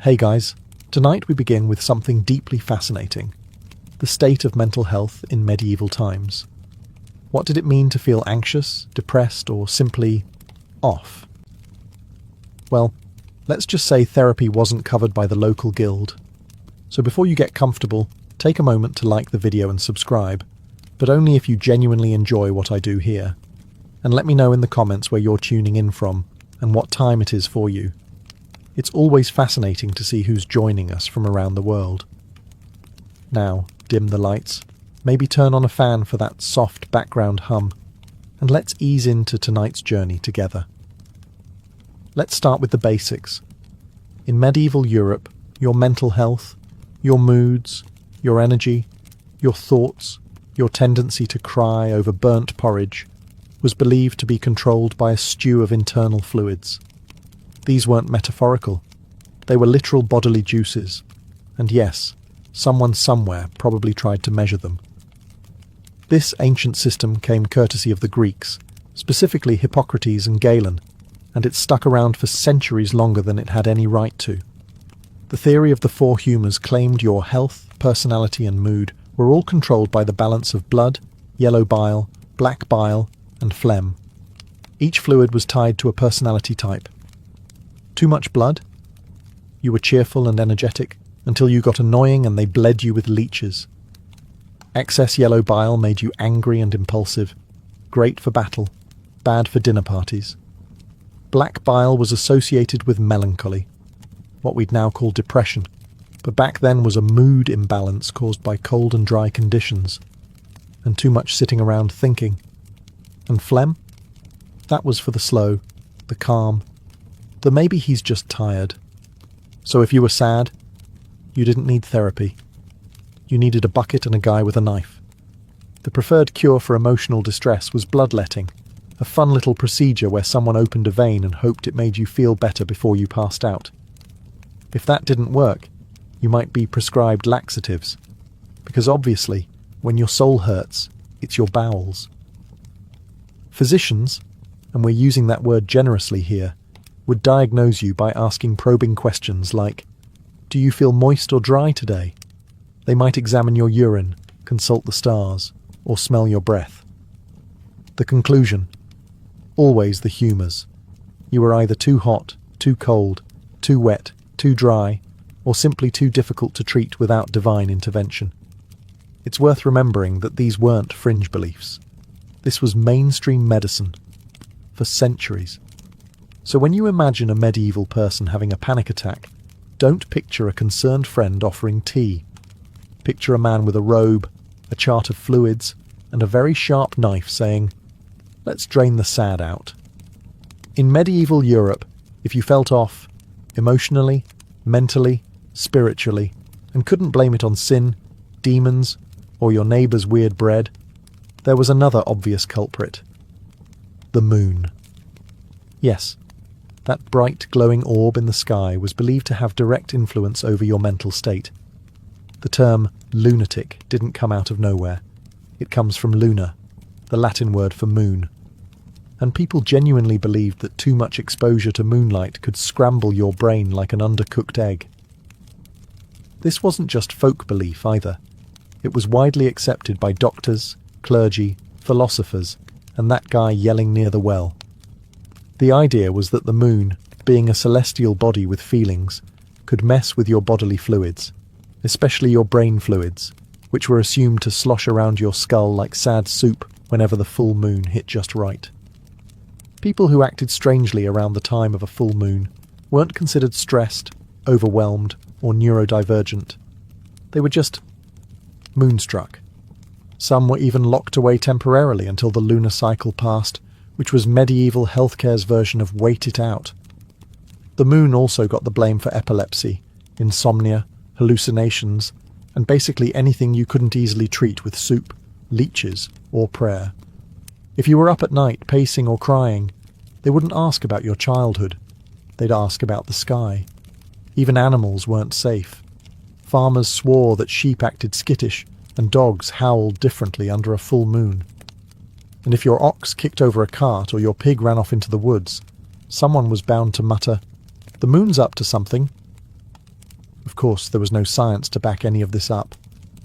Hey guys, tonight we begin with something deeply fascinating: the state of mental health in medieval times. What did it mean to feel anxious, depressed, or simply off? Well, let's just say therapy wasn't covered by the local guild. So before you get comfortable, take a moment to like the video and subscribe, but only if you genuinely enjoy what I do here. And let me know in the comments where you're tuning in from and what time it is for you. It's always fascinating to see who's joining us from around the world. Now, dim the lights, maybe turn on a fan for that soft background hum, and let's ease into tonight's journey together. Let's start with the basics. In medieval Europe, your mental health, your moods, your energy, your thoughts, your tendency to cry over burnt porridge was believed to be controlled by a stew of internal fluids. These weren't metaphorical. They were literal bodily juices. And yes, someone somewhere probably tried to measure them. This ancient system came courtesy of the Greeks, specifically Hippocrates and Galen, and it stuck around for centuries longer than it had any right to. The theory of the four humours claimed your health, personality and mood were all controlled by the balance of blood, yellow bile, black bile, and phlegm. Each fluid was tied to a personality type. Too much blood? You were cheerful and energetic until you got annoying and they bled you with leeches. Excess yellow bile made you angry and impulsive, great for battle, bad for dinner parties. Black bile was associated with melancholy, what we'd now call depression, but back then was a mood imbalance caused by cold and dry conditions, and too much sitting around thinking. And phlegm? That was for the slow, the calm, the maybe he's just tired. So if you were sad, you didn't need therapy. You needed a bucket and a guy with a knife. The preferred cure for emotional distress was bloodletting, a fun little procedure where someone opened a vein and hoped it made you feel better before you passed out. If that didn't work, you might be prescribed laxatives, because obviously, when your soul hurts, it's your bowels. Physicians, and we're using that word generously here, would diagnose you by asking probing questions like, do you feel moist or dry today? They might examine your urine, consult the stars, or smell your breath. The conclusion: always the humours. You were either too hot, too cold, too wet, too dry, or simply too difficult to treat without divine intervention. It's worth remembering that these weren't fringe beliefs. This was mainstream medicine for centuries. So when you imagine a medieval person having a panic attack, don't picture a concerned friend offering tea. Picture a man with a robe, a chart of fluids, and a very sharp knife saying, let's drain the sad out. In medieval Europe, if you felt off, emotionally, mentally, spiritually, and couldn't blame it on sin, demons, or your neighbour's weird bread, there was another obvious culprit: the moon. Yes, that bright glowing orb in the sky was believed to have direct influence over your mental state. The term lunatic didn't come out of nowhere. It comes from luna, the Latin word for moon. And people genuinely believed that too much exposure to moonlight could scramble your brain like an undercooked egg. This wasn't just folk belief either. It was widely accepted by doctors, clergy, philosophers, and that guy yelling near the well. The idea was that the moon, being a celestial body with feelings, could mess with your bodily fluids, especially your brain fluids, which were assumed to slosh around your skull like sad soup whenever the full moon hit just right. People who acted strangely around the time of a full moon weren't considered stressed, overwhelmed, or neurodivergent. They were just moonstruck. Some were even locked away temporarily until the lunar cycle passed, which was medieval healthcare's version of wait it out. The moon also got the blame for epilepsy, insomnia, hallucinations, and basically anything you couldn't easily treat with soup, leeches, or prayer. If you were up at night pacing or crying, they wouldn't ask about your childhood. They'd ask about the sky. Even animals weren't safe. Farmers swore that sheep acted skittish and dogs howled differently under a full moon. And if your ox kicked over a cart or your pig ran off into the woods, someone was bound to mutter, "The moon's up to something." course, there was no science to back any of this up,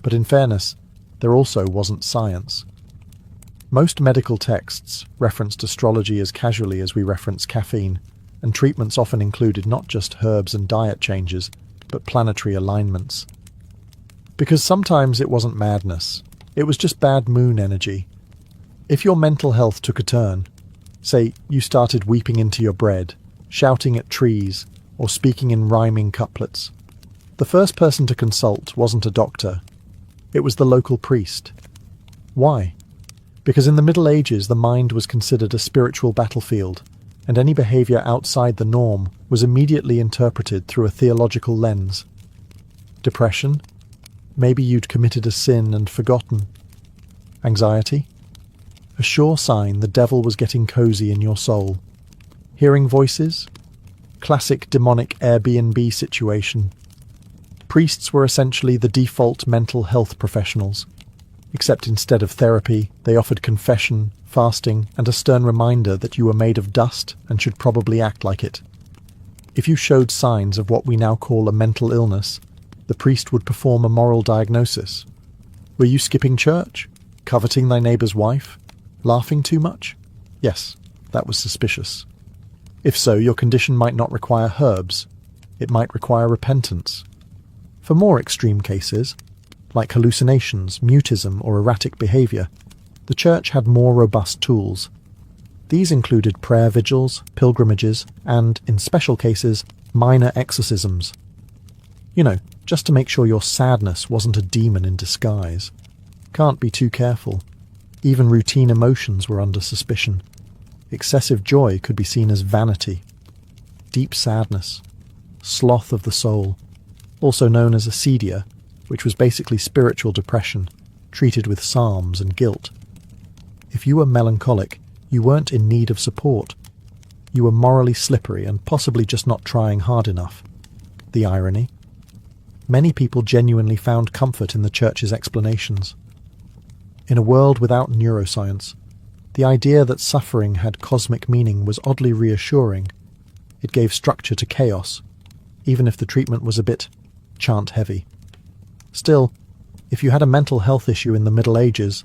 but in fairness, there also wasn't science. Most medical texts referenced astrology as casually as we reference caffeine, and treatments often included not just herbs and diet changes, but planetary alignments. Because sometimes it wasn't madness, it was just bad moon energy. If your mental health took a turn, say you started weeping into your bread, shouting at trees, or speaking in rhyming couplets, the first person to consult wasn't a doctor, it was the local priest. Why? Because in the Middle Ages the mind was considered a spiritual battlefield, and any behaviour outside the norm was immediately interpreted through a theological lens. Depression? Maybe you'd committed a sin and forgotten. Anxiety? A sure sign the devil was getting cozy in your soul. Hearing voices? Classic demonic Airbnb situation. Priests were essentially the default mental health professionals, except instead of therapy, they offered confession, fasting, and a stern reminder that you were made of dust and should probably act like it. If you showed signs of what we now call a mental illness, the priest would perform a moral diagnosis. Were you skipping church? Coveting thy neighbour's wife? Laughing too much? Yes, that was suspicious. If so, your condition might not require herbs. It might require repentance. For more extreme cases, like hallucinations, mutism, or erratic behaviour, the church had more robust tools. These included prayer vigils, pilgrimages, and, in special cases, minor exorcisms. You know, just to make sure your sadness wasn't a demon in disguise. Can't be too careful. Even routine emotions were under suspicion. Excessive joy could be seen as vanity. Deep sadness, sloth of the soul, also known as acedia, which was basically spiritual depression, treated with psalms and guilt. If you were melancholic, you weren't in need of support. You were morally slippery and possibly just not trying hard enough. The irony? Many people genuinely found comfort in the church's explanations. In a world without neuroscience, the idea that suffering had cosmic meaning was oddly reassuring. It gave structure to chaos, even if the treatment was a bit chant-heavy. Still, if you had a mental health issue in the Middle Ages,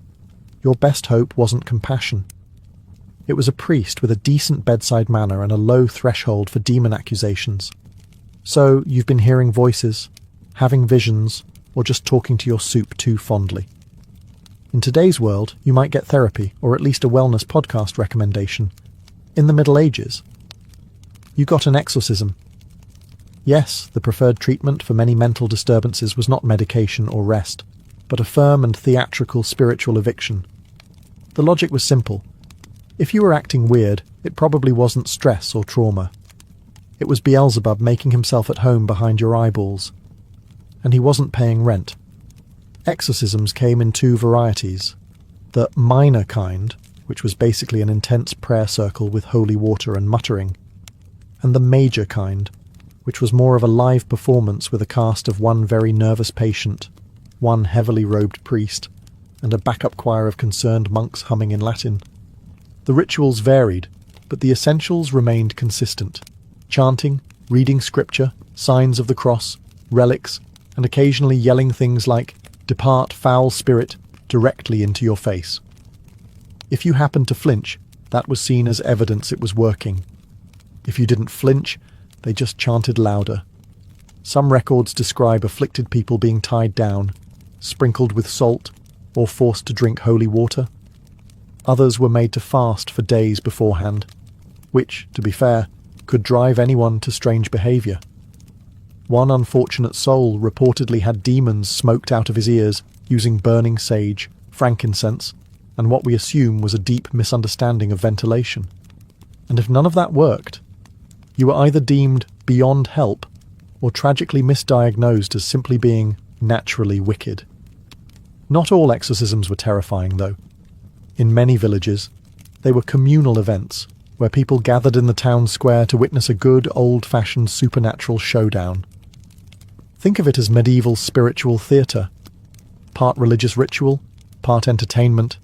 your best hope wasn't compassion. It was a priest with a decent bedside manner and a low threshold for demon accusations. So you've been hearing voices, having visions, or just talking to your soup too fondly. In today's world, you might get therapy, or at least a wellness podcast recommendation. In the Middle Ages, you got an exorcism. Yes, the preferred treatment for many mental disturbances was not medication or rest, but a firm and theatrical spiritual eviction. The logic was simple. If you were acting weird, it probably wasn't stress or trauma. It was Beelzebub making himself at home behind your eyeballs. And he wasn't paying rent. Exorcisms came in two varieties. The minor kind, which was basically an intense prayer circle with holy water and muttering, and the major kind, which was more of a live performance with a cast of one very nervous patient, one heavily robed priest, and a backup choir of concerned monks humming in Latin. The rituals varied, but the essentials remained consistent. Chanting, reading scripture, signs of the cross, relics, and occasionally yelling things like, "Depart, foul spirit," directly into your face. If you happened to flinch, that was seen as evidence it was working. If you didn't flinch, they just chanted louder. Some records describe afflicted people being tied down, sprinkled with salt, or forced to drink holy water. Others were made to fast for days beforehand, which, to be fair, could drive anyone to strange behaviour. One unfortunate soul reportedly had demons smoked out of his ears using burning sage, frankincense, and what we assume was a deep misunderstanding of ventilation. And if none of that worked, you were either deemed beyond help or tragically misdiagnosed as simply being naturally wicked. Not all exorcisms were terrifying, though. In many villages, they were communal events where people gathered in the town square to witness a good, old-fashioned supernatural showdown. Think of it as medieval spiritual theatre. Part religious ritual, part entertainment,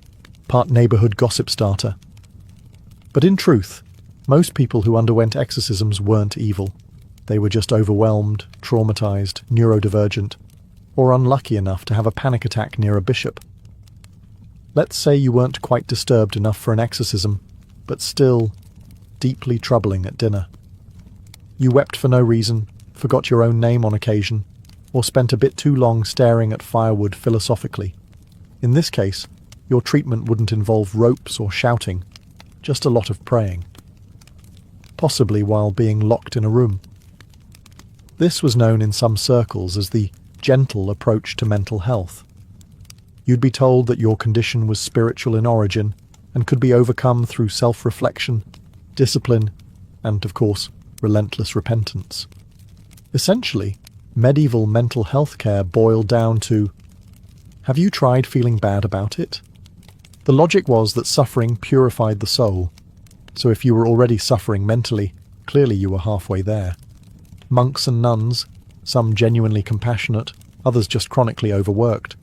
part neighbourhood gossip starter. But in truth, most people who underwent exorcisms weren't evil. They were just overwhelmed, traumatized, neurodivergent, or unlucky enough to have a panic attack near a bishop. Let's say you weren't quite disturbed enough for an exorcism, but still deeply troubling at dinner. You wept for no reason, forgot your own name on occasion, or spent a bit too long staring at firewood philosophically. In this case, your treatment wouldn't involve ropes or shouting, just a lot of praying. Possibly while being locked in a room. This was known in some circles as the gentle approach to mental health. You'd be told that your condition was spiritual in origin and could be overcome through self-reflection, discipline, and, of course, relentless repentance. Essentially, medieval mental health care boiled down to, have you tried feeling bad about it? The logic was that suffering purified the soul, so if you were already suffering mentally, clearly you were halfway there. Monks and nuns, some genuinely compassionate, others just chronically overworked,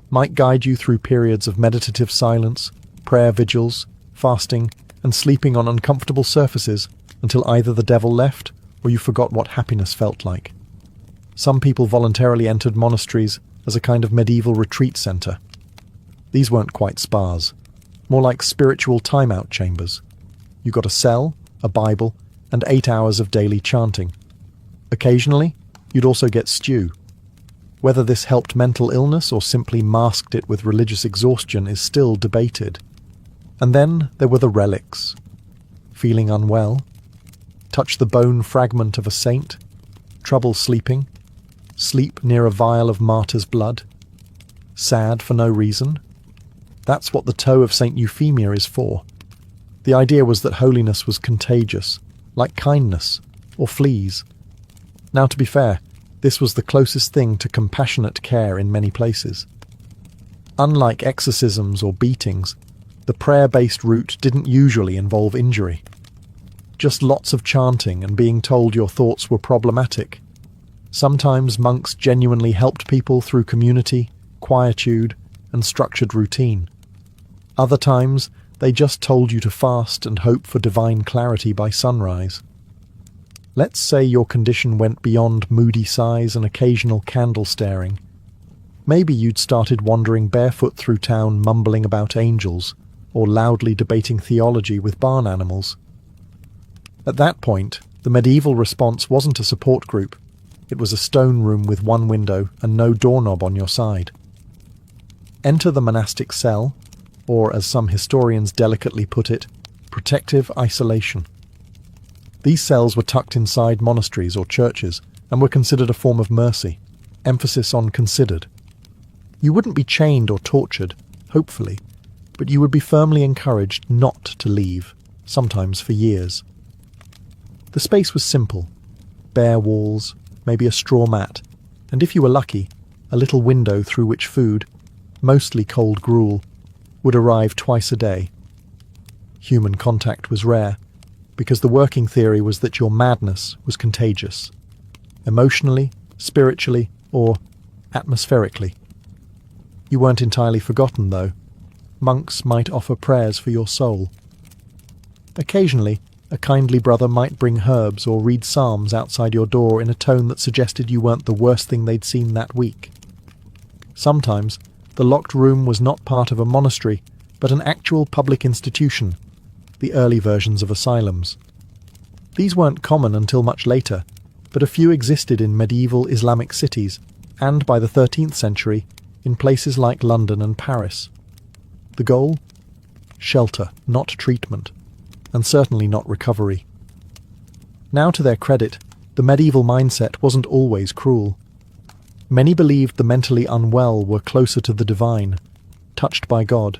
might guide you through periods of meditative silence, prayer vigils, fasting, and sleeping on uncomfortable surfaces until either the devil left or you forgot what happiness felt like. Some people voluntarily entered monasteries as a kind of medieval retreat centre. These weren't quite spas, more like spiritual timeout chambers. You got a cell, a Bible, and 8 hours of daily chanting. Occasionally, you'd also get stew. Whether this helped mental illness or simply masked it with religious exhaustion is still debated. And then there were the relics. Feeling unwell? Touch the bone fragment of a saint? Trouble sleeping? Sleep near a vial of martyr's blood? Sad for no reason? That's what the toe of St. Euphemia is for. The idea was that holiness was contagious, like kindness, or fleas. Now, to be fair, this was the closest thing to compassionate care in many places. Unlike exorcisms or beatings, the prayer-based route didn't usually involve injury. Just lots of chanting and being told your thoughts were problematic. Sometimes monks genuinely helped people through community, quietude, and structured routine. Other times, they just told you to fast and hope for divine clarity by sunrise. Let's say your condition went beyond moody sighs and occasional candle staring. Maybe you'd started wandering barefoot through town mumbling about angels, or loudly debating theology with barn animals. At that point, the medieval response wasn't a support group. It was a stone room with one window and no doorknob on your side. Enter the monastic cell, or as some historians delicately put it, protective isolation. These cells were tucked inside monasteries or churches and were considered a form of mercy, emphasis on considered. You wouldn't be chained or tortured, hopefully, but you would be firmly encouraged not to leave, sometimes for years. The space was simple, bare walls, maybe a straw mat, and if you were lucky, a little window through which food, mostly cold gruel, would arrive twice a day. Human contact was rare, because the working theory was that your madness was contagious, emotionally, spiritually, or atmospherically. You weren't entirely forgotten, though. Monks might offer prayers for your soul. Occasionally, a kindly brother might bring herbs or read psalms outside your door in a tone that suggested you weren't the worst thing they'd seen that week. Sometimes, the locked room was not part of a monastery, but an actual public institution, the early versions of asylums. These weren't common until much later, but a few existed in medieval Islamic cities, and by the 13th century, in places like London and Paris. The goal? Shelter, not treatment, and certainly not recovery. Now, to their credit, the medieval mindset wasn't always cruel. Many believed the mentally unwell were closer to the divine, touched by God,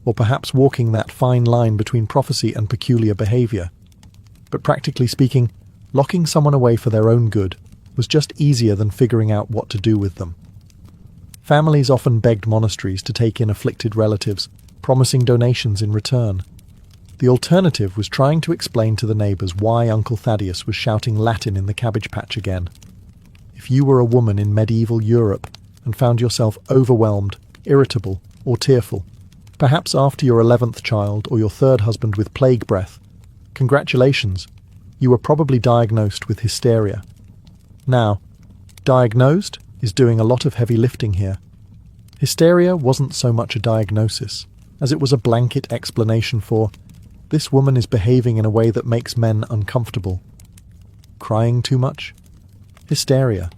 or perhaps walking that fine line between prophecy and peculiar behaviour. But practically speaking, locking someone away for their own good was just easier than figuring out what to do with them. Families often begged monasteries to take in afflicted relatives, promising donations in return. The alternative was trying to explain to the neighbours why Uncle Thaddeus was shouting Latin in the cabbage patch again. If you were a woman in medieval Europe and found yourself overwhelmed, irritable, or tearful, perhaps after your 11th child or your 3rd husband with plague breath, congratulations, you were probably diagnosed with hysteria, Now, diagnosed is doing a lot of heavy lifting here. Hysteria wasn't so much a diagnosis, as it was a blanket explanation for, this woman is behaving in a way that makes men uncomfortable. Crying too much? Hysteria.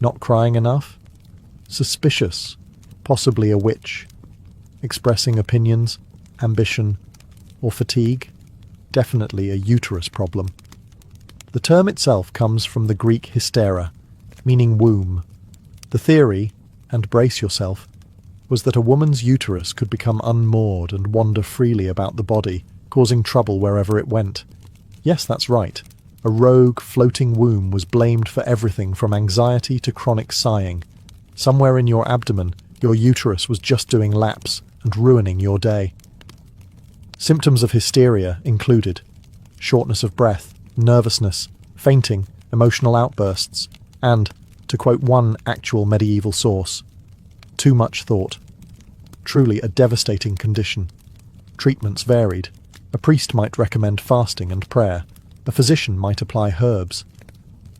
Not crying enough? Suspicious, possibly a witch. Expressing opinions, ambition, or fatigue? Definitely a uterus problem. The term itself comes from the Greek hystera, meaning womb. The theory, and brace yourself, was that a woman's uterus could become unmoored and wander freely about the body, causing trouble wherever it went. Yes, that's right. A rogue, floating womb was blamed for everything from anxiety to chronic sighing. Somewhere in your abdomen, your uterus was just doing laps and ruining your day. Symptoms of hysteria included shortness of breath, nervousness, fainting, emotional outbursts, and, to quote one actual medieval source, too much thought. Truly a devastating condition. Treatments varied. A priest might recommend fasting and prayer. A physician might apply herbs.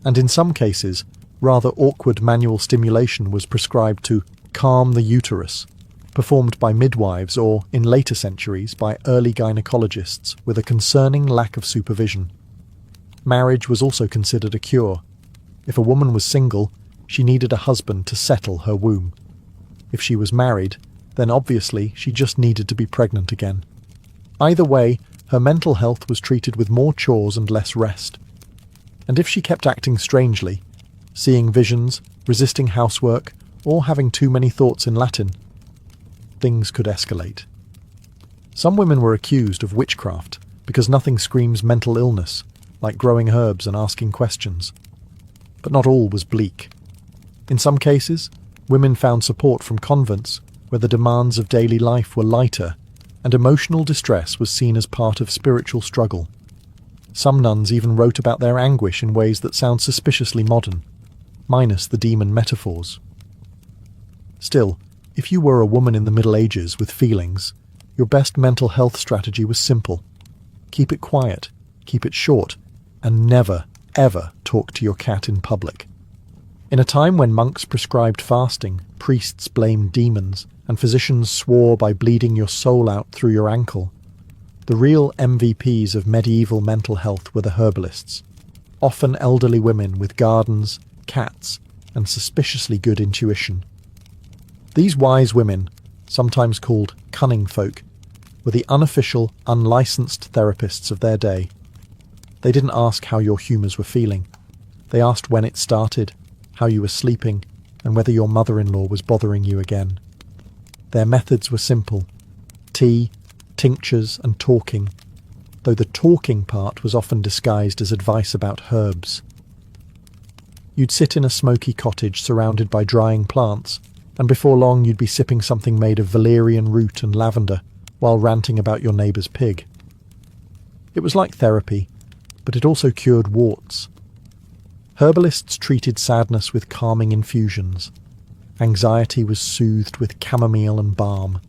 And in some cases, rather awkward manual stimulation was prescribed to calm the uterus, performed by midwives or, in later centuries, by early gynecologists with a concerning lack of supervision. Marriage was also considered a cure. If a woman was single, she needed a husband to settle her womb. If she was married, then obviously she just needed to be pregnant again. Either way, her mental health was treated with more chores and less rest. And if she kept acting strangely, seeing visions, resisting housework, or having too many thoughts in Latin, things could escalate. Some women were accused of witchcraft because nothing screams mental illness, like growing herbs and asking questions. But not all was bleak. In some cases, women found support from convents where the demands of daily life were lighter and emotional distress was seen as part of spiritual struggle. Some nuns even wrote about their anguish in ways that sound suspiciously modern, minus the demon metaphors. Still, if you were a woman in the Middle Ages with feelings, your best mental health strategy was simple. Keep it quiet, keep it short, and never, ever talk to your cat in public. In a time when monks prescribed fasting, priests blamed demons, and physicians swore by bleeding your soul out through your ankle, the real MVPs of medieval mental health were the herbalists, often elderly women with gardens, cats, and suspiciously good intuition. These wise women, sometimes called cunning folk, were the unofficial, unlicensed therapists of their day. They didn't ask how your humours were feeling. They asked when it started, how you were sleeping, and whether your mother-in-law was bothering you again. Their methods were simple: tea, tinctures, and talking, though the talking part was often disguised as advice about herbs. You'd sit in a smoky cottage surrounded by drying plants, and before long you'd be sipping something made of valerian root and lavender, while ranting about your neighbour's pig. It was like therapy, but it also cured warts. Herbalists treated sadness with calming infusions. Anxiety was soothed with chamomile and balm.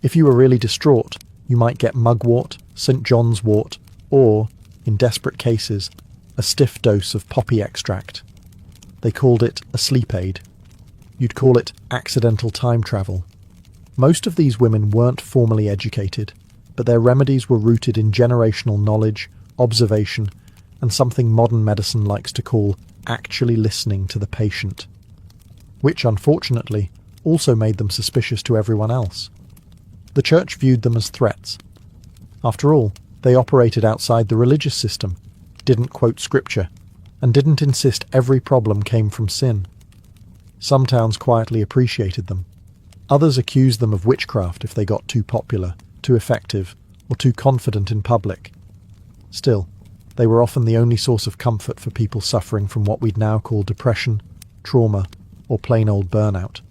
If you were really distraught, you might get mugwort, St. John's wort, or, in desperate cases, a stiff dose of poppy extract. They called it a sleep aid. You'd call it accidental time travel. Most of these women weren't formally educated, but their remedies were rooted in generational knowledge, observation, and something modern medicine likes to call actually listening to the patient, which, unfortunately, also made them suspicious to everyone else. The church viewed them as threats. After all, they operated outside the religious system, didn't quote scripture, and didn't insist every problem came from sin. Some towns quietly appreciated them. Others accused them of witchcraft if they got too popular, too effective, or too confident in public. Still, they were often the only source of comfort for people suffering from what we'd now call depression, trauma, or plain old burnout.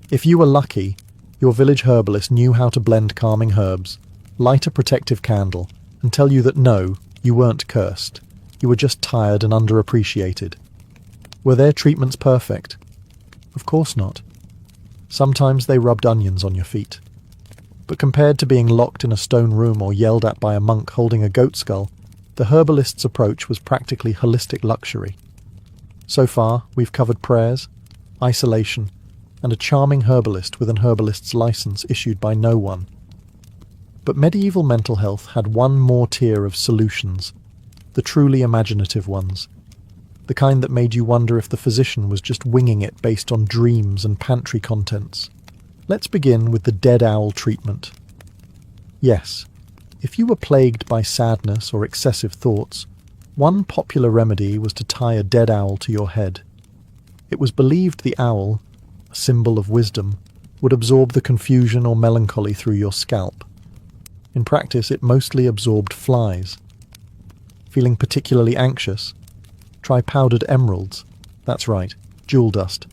If you were lucky, your village herbalist knew how to blend calming herbs, light a protective candle, and tell you that no, you weren't cursed. You were just tired and underappreciated. Were their treatments perfect? Of course not. Sometimes they rubbed onions on your feet. But compared to being locked in a stone room or yelled at by a monk holding a goat skull, the herbalist's approach was practically holistic luxury. So far, we've covered prayers, isolation, and a charming herbalist with an herbalist's license issued by no one. But medieval mental health had one more tier of solutions, the truly imaginative ones, the kind that made you wonder if the physician was just winging it based on dreams and pantry contents. Let's begin with the dead owl treatment. Yes, if you were plagued by sadness or excessive thoughts, one popular remedy was to tie a dead owl to your head. It was believed the owl, a symbol of wisdom, would absorb the confusion or melancholy through your scalp. In practice, it mostly absorbed flies. Feeling particularly anxious? Try powdered emeralds. That's right, jewel dust.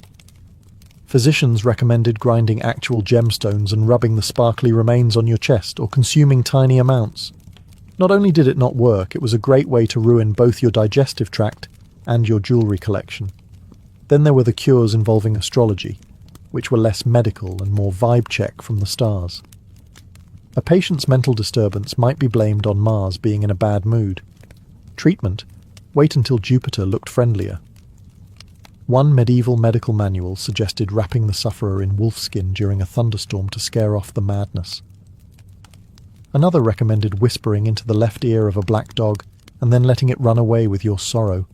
Physicians recommended grinding actual gemstones and rubbing the sparkly remains on your chest or consuming tiny amounts. Not only did it not work, it was a great way to ruin both your digestive tract and your jewellery collection. Then there were the cures involving astrology, which were less medical and more vibe check from the stars. A patient's mental disturbance might be blamed on Mars being in a bad mood. Treatment: wait until Jupiter looked friendlier. One medieval medical manual suggested wrapping the sufferer in wolfskin during a thunderstorm to scare off the madness. Another recommended whispering into the left ear of a black dog and then letting it run away with your sorrow,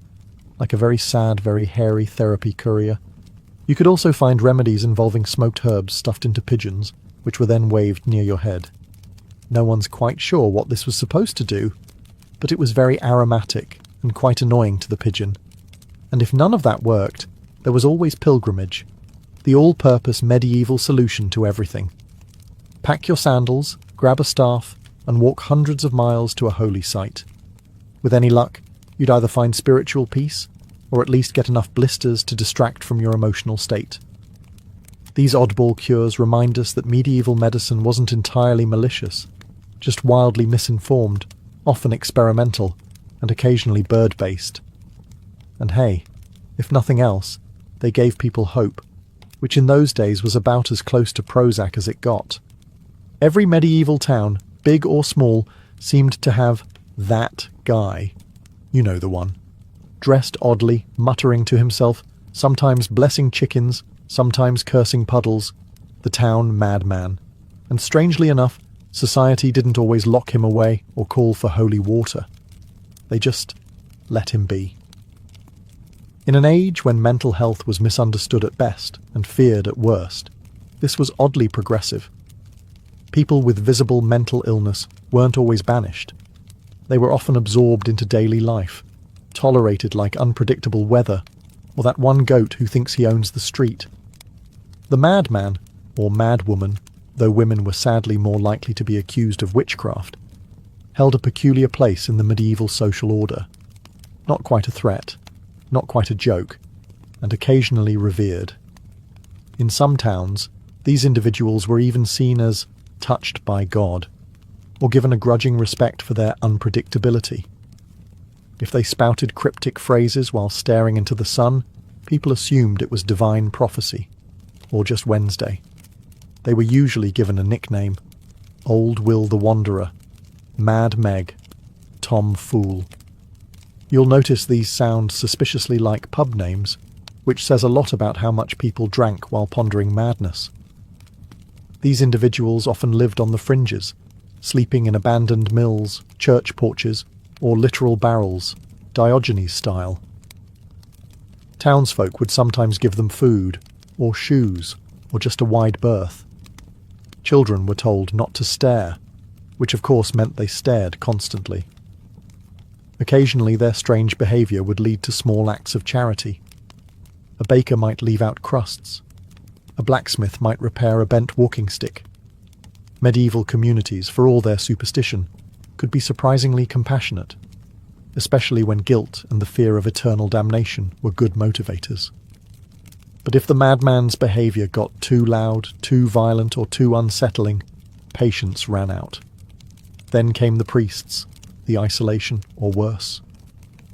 like a very sad, very hairy therapy courier. You could also find remedies involving smoked herbs stuffed into pigeons, which were then waved near your head. No one's quite sure what this was supposed to do, but it was very aromatic and quite annoying to the pigeon. And if none of that worked, there was always pilgrimage, the all-purpose medieval solution to everything. Pack your sandals, grab a staff, and walk hundreds of miles to a holy site. With any luck, you'd either find spiritual peace, or at least get enough blisters to distract from your emotional state. These oddball cures remind us that medieval medicine wasn't entirely malicious, just wildly misinformed, often experimental, and occasionally bird-based. And hey, if nothing else, they gave people hope, which in those days was about as close to Prozac as it got. Every medieval town, big or small, seemed to have that guy. You know the one. Dressed oddly, muttering to himself, sometimes blessing chickens, sometimes cursing puddles, the town madman. And strangely enough, society didn't always lock him away or call for holy water. They just let him be. In an age when mental health was misunderstood at best and feared at worst, this was oddly progressive. People with visible mental illness weren't always banished. They were often absorbed into daily life, tolerated like unpredictable weather, or that one goat who thinks he owns the street. The madman, or madwoman, though women were sadly more likely to be accused of witchcraft, held a peculiar place in the medieval social order. Not quite a threat, not quite a joke, and occasionally revered. In some towns, these individuals were even seen as touched by God, or given a grudging respect for their unpredictability. If they spouted cryptic phrases while staring into the sun, people assumed it was divine prophecy, or just Wednesday. They were usually given a nickname: Old Will the Wanderer, Mad Meg, Tom Fool. You'll notice these sound suspiciously like pub names, which says a lot about how much people drank while pondering madness. These individuals often lived on the fringes, sleeping in abandoned mills, church porches, or literal barrels, Diogenes style. Townsfolk would sometimes give them food, or shoes, or just a wide berth. Children were told not to stare, which of course meant they stared constantly. Occasionally their strange behaviour would lead to small acts of charity. A baker might leave out crusts. A blacksmith might repair a bent walking stick. Medieval communities, for all their superstition, could be surprisingly compassionate, especially when guilt and the fear of eternal damnation were good motivators. But if the madman's behaviour got too loud, too violent, or too unsettling, patience ran out. Then came the priests, the isolation, or worse.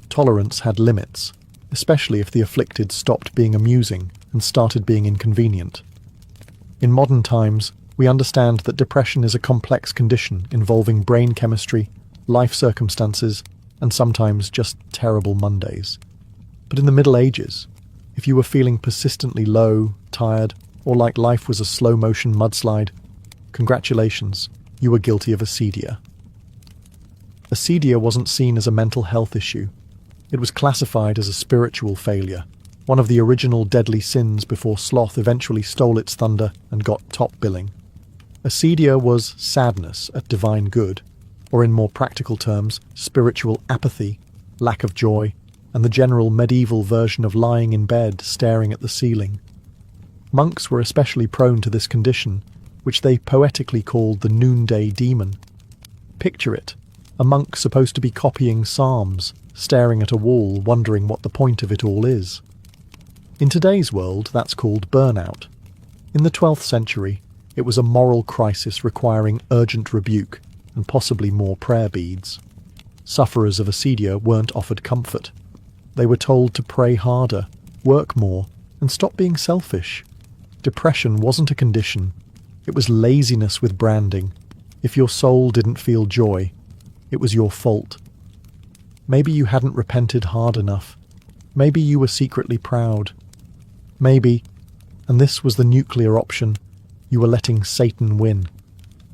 Tolerance had limits, especially if the afflicted stopped being amusing and started being inconvenient. In modern times, we understand that depression is a complex condition involving brain chemistry, life circumstances, and sometimes just terrible Mondays. But in the Middle Ages, if you were feeling persistently low, tired, or like life was a slow-motion mudslide, congratulations, you were guilty of acedia. Acedia wasn't seen as a mental health issue. It was classified as a spiritual failure, one of the original deadly sins before sloth eventually stole its thunder and got top billing. Acedia was sadness at divine good, or in more practical terms, spiritual apathy, lack of joy, and the general medieval version of lying in bed staring at the ceiling. Monks were especially prone to this condition, which they poetically called the noonday demon. Picture it, a monk supposed to be copying psalms, staring at a wall, wondering what the point of it all is. In today's world, that's called burnout. In the 12th century, it was a moral crisis requiring urgent rebuke and possibly more prayer beads. Sufferers of acedia weren't offered comfort. They were told to pray harder, work more, and stop being selfish. Depression wasn't a condition. It was laziness with branding. If your soul didn't feel joy, it was your fault. Maybe you hadn't repented hard enough. Maybe you were secretly proud. Maybe, and this was the nuclear option, you were letting Satan win.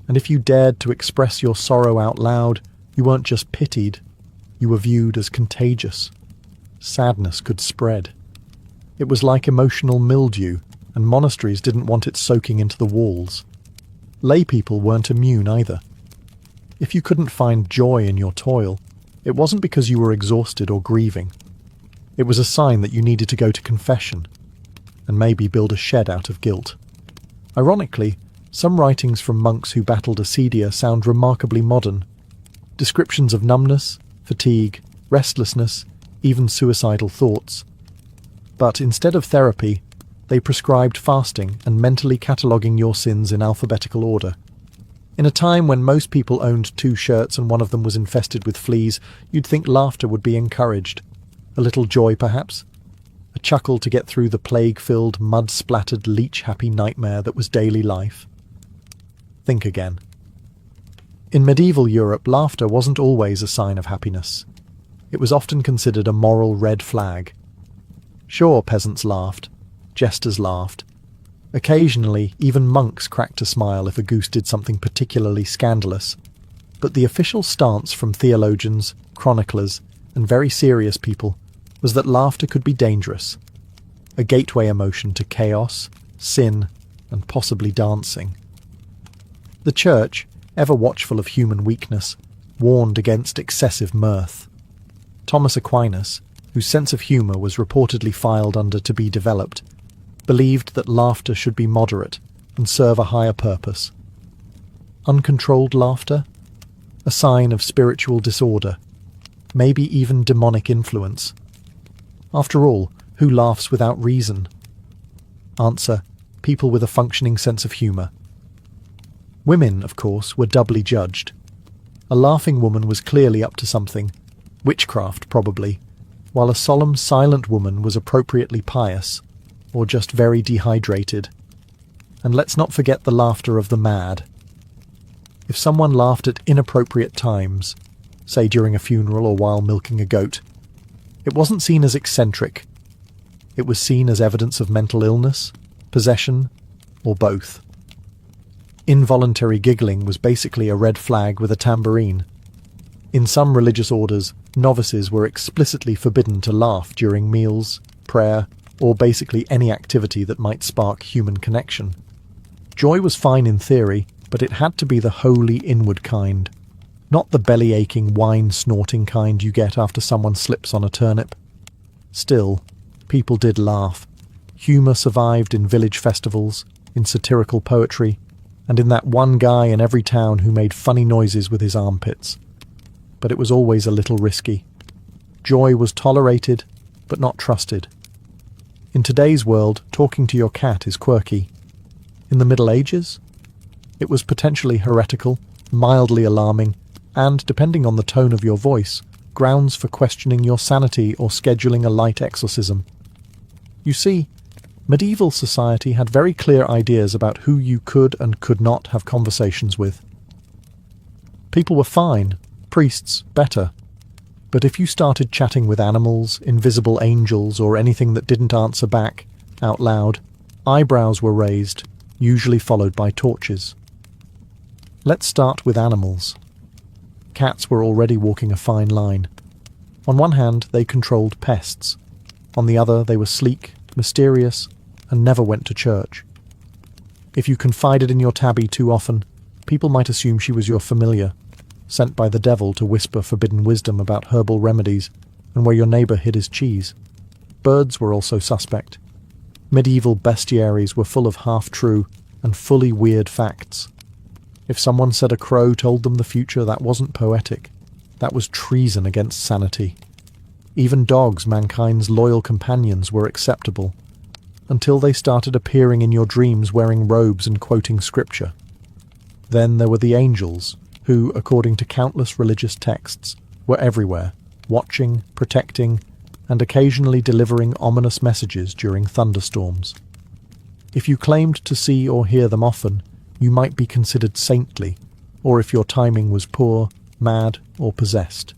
And if you dared to express your sorrow out loud, you weren't just pitied, you were viewed as contagious. Sadness could spread. It was like emotional mildew, and monasteries didn't want it soaking into the walls. Lay people weren't immune either. If you couldn't find joy in your toil, it wasn't because you were exhausted or grieving. It was a sign that you needed to go to confession, and maybe build a shed out of guilt. Ironically, some writings from monks who battled acedia sound remarkably modern. Descriptions of numbness, fatigue, restlessness, even suicidal thoughts. But instead of therapy, they prescribed fasting and mentally cataloguing your sins in alphabetical order. In a time when most people owned 2 shirts and one of them was infested with fleas, you'd think laughter would be encouraged. A little joy, perhaps? A chuckle to get through the plague-filled, mud-splattered, leech-happy nightmare that was daily life? Think again. In medieval Europe, laughter wasn't always a sign of happiness. It was often considered a moral red flag. Sure, peasants laughed, jesters laughed. Occasionally, even monks cracked a smile if a goose did something particularly scandalous. But the official stance from theologians, chroniclers, and very serious people was that laughter could be dangerous, a gateway emotion to chaos, sin, and possibly dancing. The Church, ever watchful of human weakness, warned against excessive mirth. Thomas Aquinas, whose sense of humour was reportedly filed under to be developed, believed that laughter should be moderate and serve a higher purpose. Uncontrolled laughter? A sign of spiritual disorder, maybe even demonic influence. After all, who laughs without reason? Answer: people with a functioning sense of humour. Women, of course, were doubly judged. A laughing woman was clearly up to something, witchcraft probably, while a solemn, silent woman was appropriately pious, or just very dehydrated. And let's not forget the laughter of the mad. If someone laughed at inappropriate times, say during a funeral or while milking a goat, it wasn't seen as eccentric. It was seen as evidence of mental illness, possession, or both. Involuntary giggling was basically a red flag with a tambourine. In some religious orders, novices were explicitly forbidden to laugh during meals, prayer, or basically any activity that might spark human connection. Joy was fine in theory, but it had to be the wholly inward kind, not the belly-aching, wine-snorting kind you get after someone slips on a turnip. Still, people did laugh. Humour survived in village festivals, in satirical poetry, and in that one guy in every town who made funny noises with his armpits. But it was always a little risky. Joy was tolerated, but not trusted. In today's world, talking to your cat is quirky. In the Middle Ages, it was potentially heretical, mildly alarming, and, depending on the tone of your voice, grounds for questioning your sanity or scheduling a light exorcism. You see, medieval society had very clear ideas about who you could and could not have conversations with. People were fine, priests better. But if you started chatting with animals, invisible angels, or anything that didn't answer back, out loud, eyebrows were raised, usually followed by torches. Let's start with animals. Cats were already walking a fine line. On one hand, they controlled pests. On the other, they were sleek, mysterious, and never went to church. If you confided in your tabby too often, people might assume she was your familiar, sent by the devil to whisper forbidden wisdom about herbal remedies and where your neighbour hid his cheese. Birds were also suspect. Medieval bestiaries were full of half-true and fully weird facts. If someone said a crow told them the future, that wasn't poetic. That was treason against sanity. Even dogs, mankind's loyal companions, were acceptable, until they started appearing in your dreams wearing robes and quoting scripture. Then there were the angels, who, according to countless religious texts, were everywhere, watching, protecting, and occasionally delivering ominous messages during thunderstorms. If you claimed to see or hear them often, you might be considered saintly, or if your timing was poor, mad, or possessed.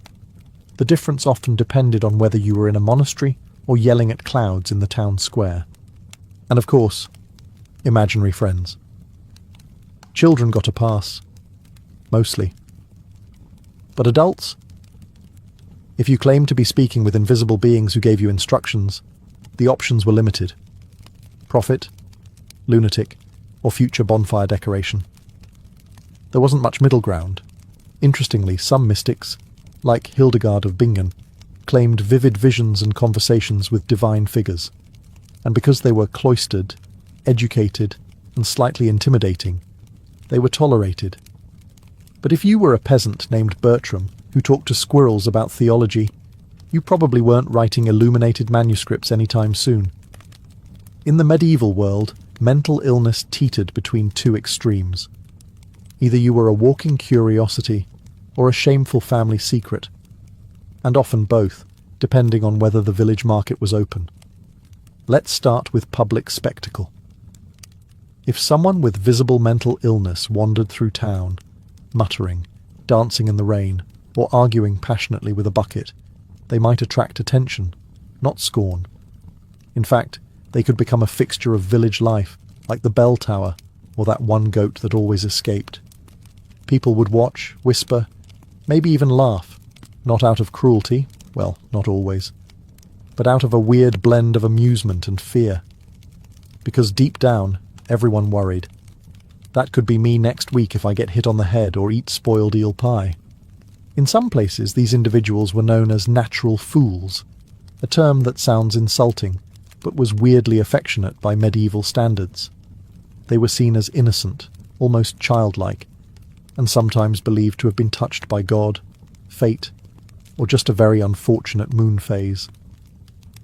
The difference often depended on whether you were in a monastery or yelling at clouds in the town square. And of course, imaginary friends. Children got a pass. Mostly. But adults? If you claimed to be speaking with invisible beings who gave you instructions, the options were limited. Prophet, lunatic, or future bonfire decoration. There wasn't much middle ground. Interestingly, some mystics, like Hildegard of Bingen, claimed vivid visions and conversations with divine figures, and because they were cloistered, educated, and slightly intimidating, they were tolerated. But if you were a peasant named Bertram who talked to squirrels about theology, you probably weren't writing illuminated manuscripts anytime soon. In the medieval world, mental illness teetered between two extremes. Either you were a walking curiosity or a shameful family secret, and often both, depending on whether the village market was open. Let's start with public spectacle. If someone with visible mental illness wandered through town, muttering, dancing in the rain, or arguing passionately with a bucket, they might attract attention, not scorn. In fact, they could become a fixture of village life, like the bell tower, or that one goat that always escaped. People would watch, whisper, maybe even laugh, not out of cruelty, well, not always, but out of a weird blend of amusement and fear. Because deep down, everyone worried. That could be me next week if I get hit on the head or eat spoiled eel pie. In some places, these individuals were known as natural fools, a term that sounds insulting, but was weirdly affectionate by medieval standards. They were seen as innocent, almost childlike, and sometimes believed to have been touched by God, fate, or just a very unfortunate moon phase.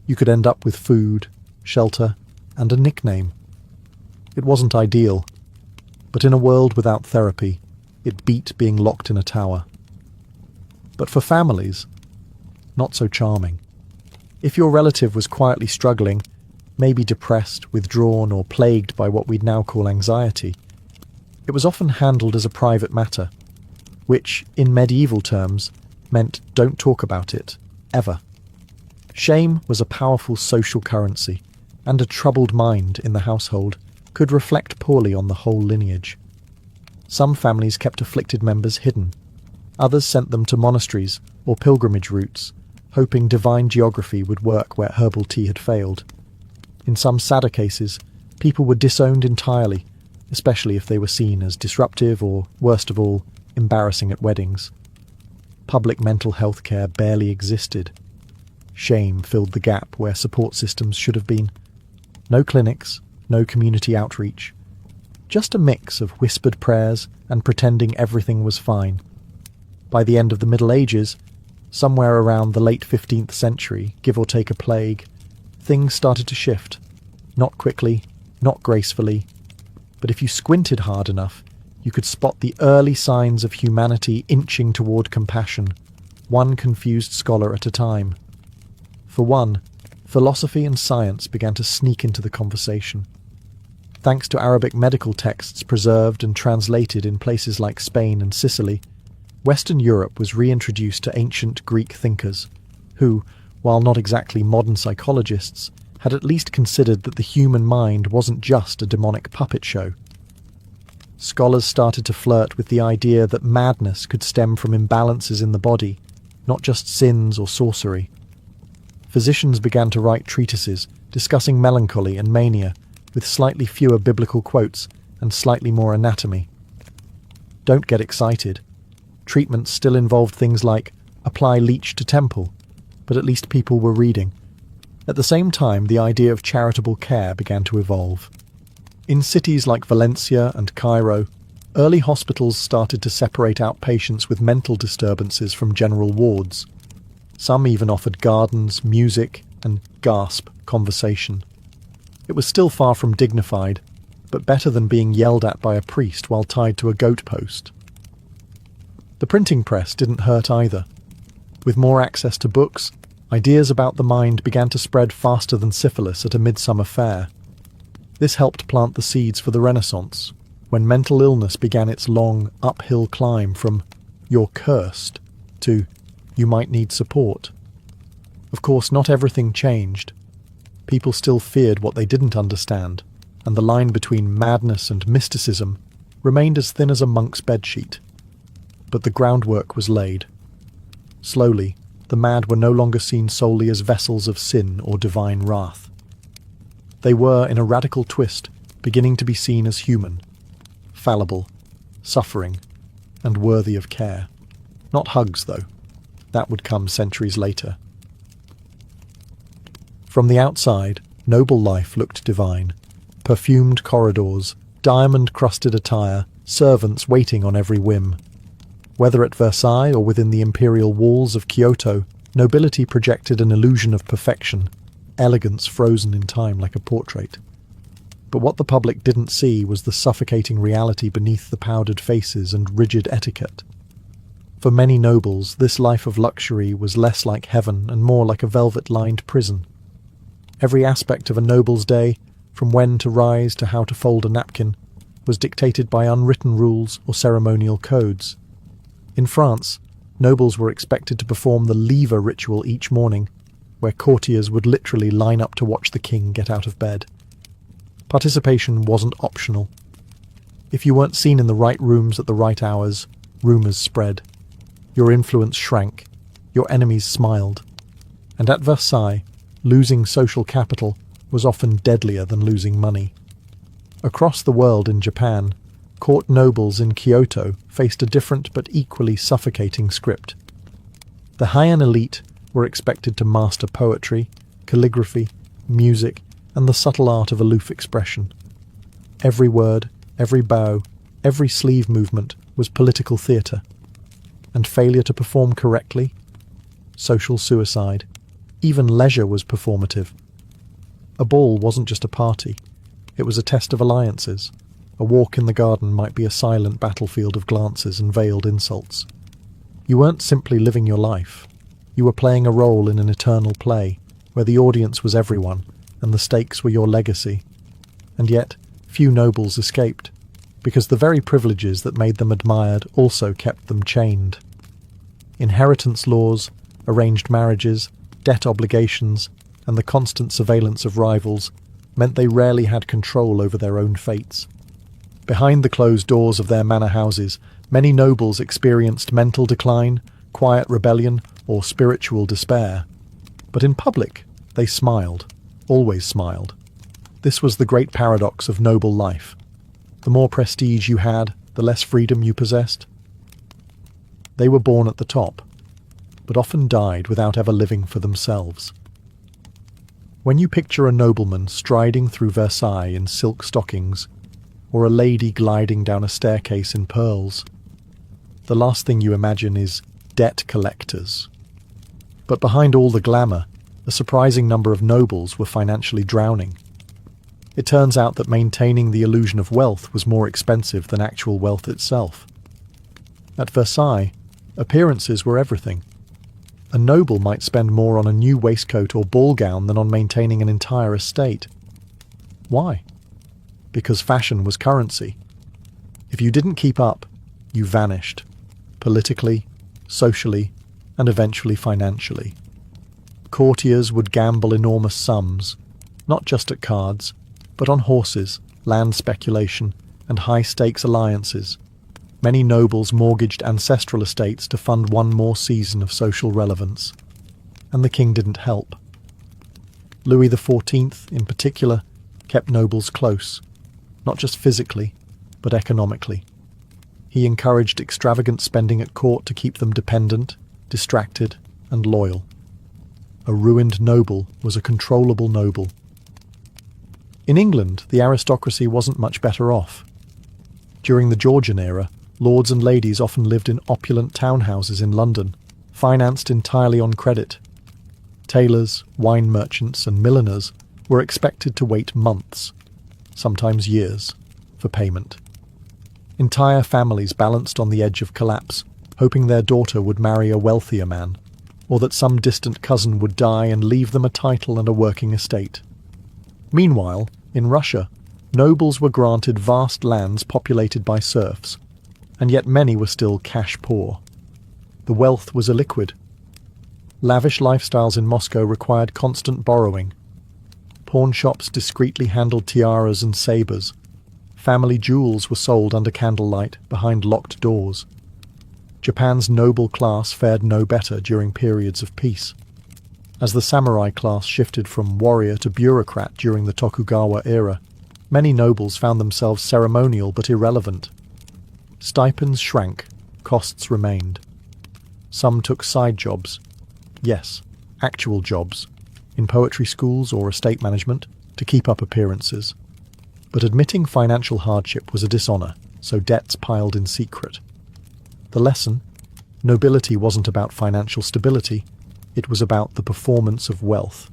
You could end up with food, shelter, and a nickname. It wasn't ideal, but in a world without therapy, it beat being locked in a tower. But for families, not so charming. If your relative was quietly struggling, maybe depressed, withdrawn, or plagued by what we'd now call anxiety, it was often handled as a private matter, which, in medieval terms, meant don't talk about it, ever. Shame was a powerful social currency, and a troubled mind in the household could reflect poorly on the whole lineage. Some families kept afflicted members hidden. Others sent them to monasteries or pilgrimage routes, hoping divine geography would work where herbal tea had failed. In some sadder cases, people were disowned entirely, especially if they were seen as disruptive or, worst of all, embarrassing at weddings. Public mental health care barely existed. Shame filled the gap where support systems should have been. No clinics, no community outreach. Just a mix of whispered prayers and pretending everything was fine. By the end of the Middle Ages, somewhere around the late 15th century, give or take a plague, things started to shift. Not quickly, not gracefully, but if you squinted hard enough, you could spot the early signs of humanity inching toward compassion, one confused scholar at a time. For one, philosophy and science began to sneak into the conversation. Thanks to Arabic medical texts preserved and translated in places like Spain and Sicily, Western Europe was reintroduced to ancient Greek thinkers, who, while not exactly modern psychologists, had at least considered that the human mind wasn't just a demonic puppet show. Scholars started to flirt with the idea that madness could stem from imbalances in the body, not just sins or sorcery. Physicians began to write treatises discussing melancholy and mania, with slightly fewer biblical quotes and slightly more anatomy. Don't get excited. Treatments still involved things like apply leech to temple, but at least people were reading. At the same time, the idea of charitable care began to evolve. In cities like Valencia and Cairo, early hospitals started to separate out patients with mental disturbances from general wards. Some even offered gardens, music, and gasp conversation. It was still far from dignified, but better than being yelled at by a priest while tied to a goat post. The printing press didn't hurt either. With more access to books, ideas about the mind began to spread faster than syphilis at a midsummer fair. This helped plant the seeds for the Renaissance, when mental illness began its long, uphill climb from "you're cursed" to "you might need support." Of course, not everything changed. People still feared what they didn't understand, and the line between madness and mysticism remained as thin as a monk's bedsheet. But the groundwork was laid. Slowly, the mad were no longer seen solely as vessels of sin or divine wrath. They were, in a radical twist, beginning to be seen as human, fallible, suffering, and worthy of care. Not hugs, though. That would come centuries later. From the outside, noble life looked divine. Perfumed corridors, diamond-crusted attire, servants waiting on every whim. Whether at Versailles or within the imperial walls of Kyoto, nobility projected an illusion of perfection, elegance frozen in time like a portrait. But what the public didn't see was the suffocating reality beneath the powdered faces and rigid etiquette. For many nobles, this life of luxury was less like heaven and more like a velvet-lined prison. Every aspect of a noble's day, from when to rise to how to fold a napkin, was dictated by unwritten rules or ceremonial codes. In France, nobles were expected to perform the lever ritual each morning, where courtiers would literally line up to watch the king get out of bed. Participation wasn't optional. If you weren't seen in the right rooms at the right hours, rumours spread. Your influence shrank. Your enemies smiled. And at Versailles, losing social capital was often deadlier than losing money. Across the world in Japan, court nobles in Kyoto faced a different but equally suffocating script. The Heian elite were expected to master poetry, calligraphy, music, and the subtle art of aloof expression. Every word, every bow, every sleeve movement was political theatre. And failure to perform correctly? Social suicide. Even leisure was performative. A ball wasn't just a party. It was a test of alliances. A walk in the garden might be a silent battlefield of glances and veiled insults. You weren't simply living your life. You were playing a role in an eternal play, where the audience was everyone, and the stakes were your legacy. And yet, few nobles escaped, because the very privileges that made them admired also kept them chained. Inheritance laws, arranged marriages, debt obligations, and the constant surveillance of rivals meant they rarely had control over their own fates. Behind the closed doors of their manor houses, many nobles experienced mental decline, quiet rebellion, or spiritual despair. But in public, they smiled, always smiled. This was the great paradox of noble life. The more prestige you had, the less freedom you possessed. They were born at the top, but often died without ever living for themselves. When you picture a nobleman striding through Versailles in silk stockings, or a lady gliding down a staircase in pearls, the last thing you imagine is debt collectors. But behind all the glamour, a surprising number of nobles were financially drowning. It turns out that maintaining the illusion of wealth was more expensive than actual wealth itself. At Versailles, appearances were everything. A noble might spend more on a new waistcoat or ball gown than on maintaining an entire estate. Why? Because fashion was currency. If you didn't keep up, you vanished. politically, socially, and eventually financially. Courtiers would gamble enormous sums, not just at cards, but on horses, land speculation, and high-stakes alliances. Many nobles mortgaged ancestral estates to fund one more season of social relevance. And the king didn't help. Louis XIV, in particular, kept nobles close, not just physically, but economically. He encouraged extravagant spending at court to keep them dependent, distracted, and loyal. A ruined noble was a controllable noble. In England, the aristocracy wasn't much better off. During the Georgian era, lords and ladies often lived in opulent townhouses in London, financed entirely on credit. Tailors, wine merchants, and milliners were expected to wait months, sometimes years, for payment. Entire families balanced on the edge of collapse, hoping their daughter would marry a wealthier man, or that some distant cousin would die and leave them a title and a working estate. Meanwhile, in Russia, nobles were granted vast lands populated by serfs, and yet many were still cash poor. The wealth was illiquid. Lavish lifestyles in Moscow required constant borrowing. Pawn shops discreetly handled tiaras and sabres. Family jewels were sold under candlelight behind locked doors. Japan's noble class fared no better during periods of peace. As the samurai class shifted from warrior to bureaucrat during the Tokugawa era, many nobles found themselves ceremonial but irrelevant. Stipends shrank, costs remained. Some took side jobs. Yes, actual jobs, in poetry schools or estate management, to keep up appearances. But admitting financial hardship was a dishonour, so debts piled in secret. The lesson? Nobility wasn't about financial stability, it was about the performance of wealth.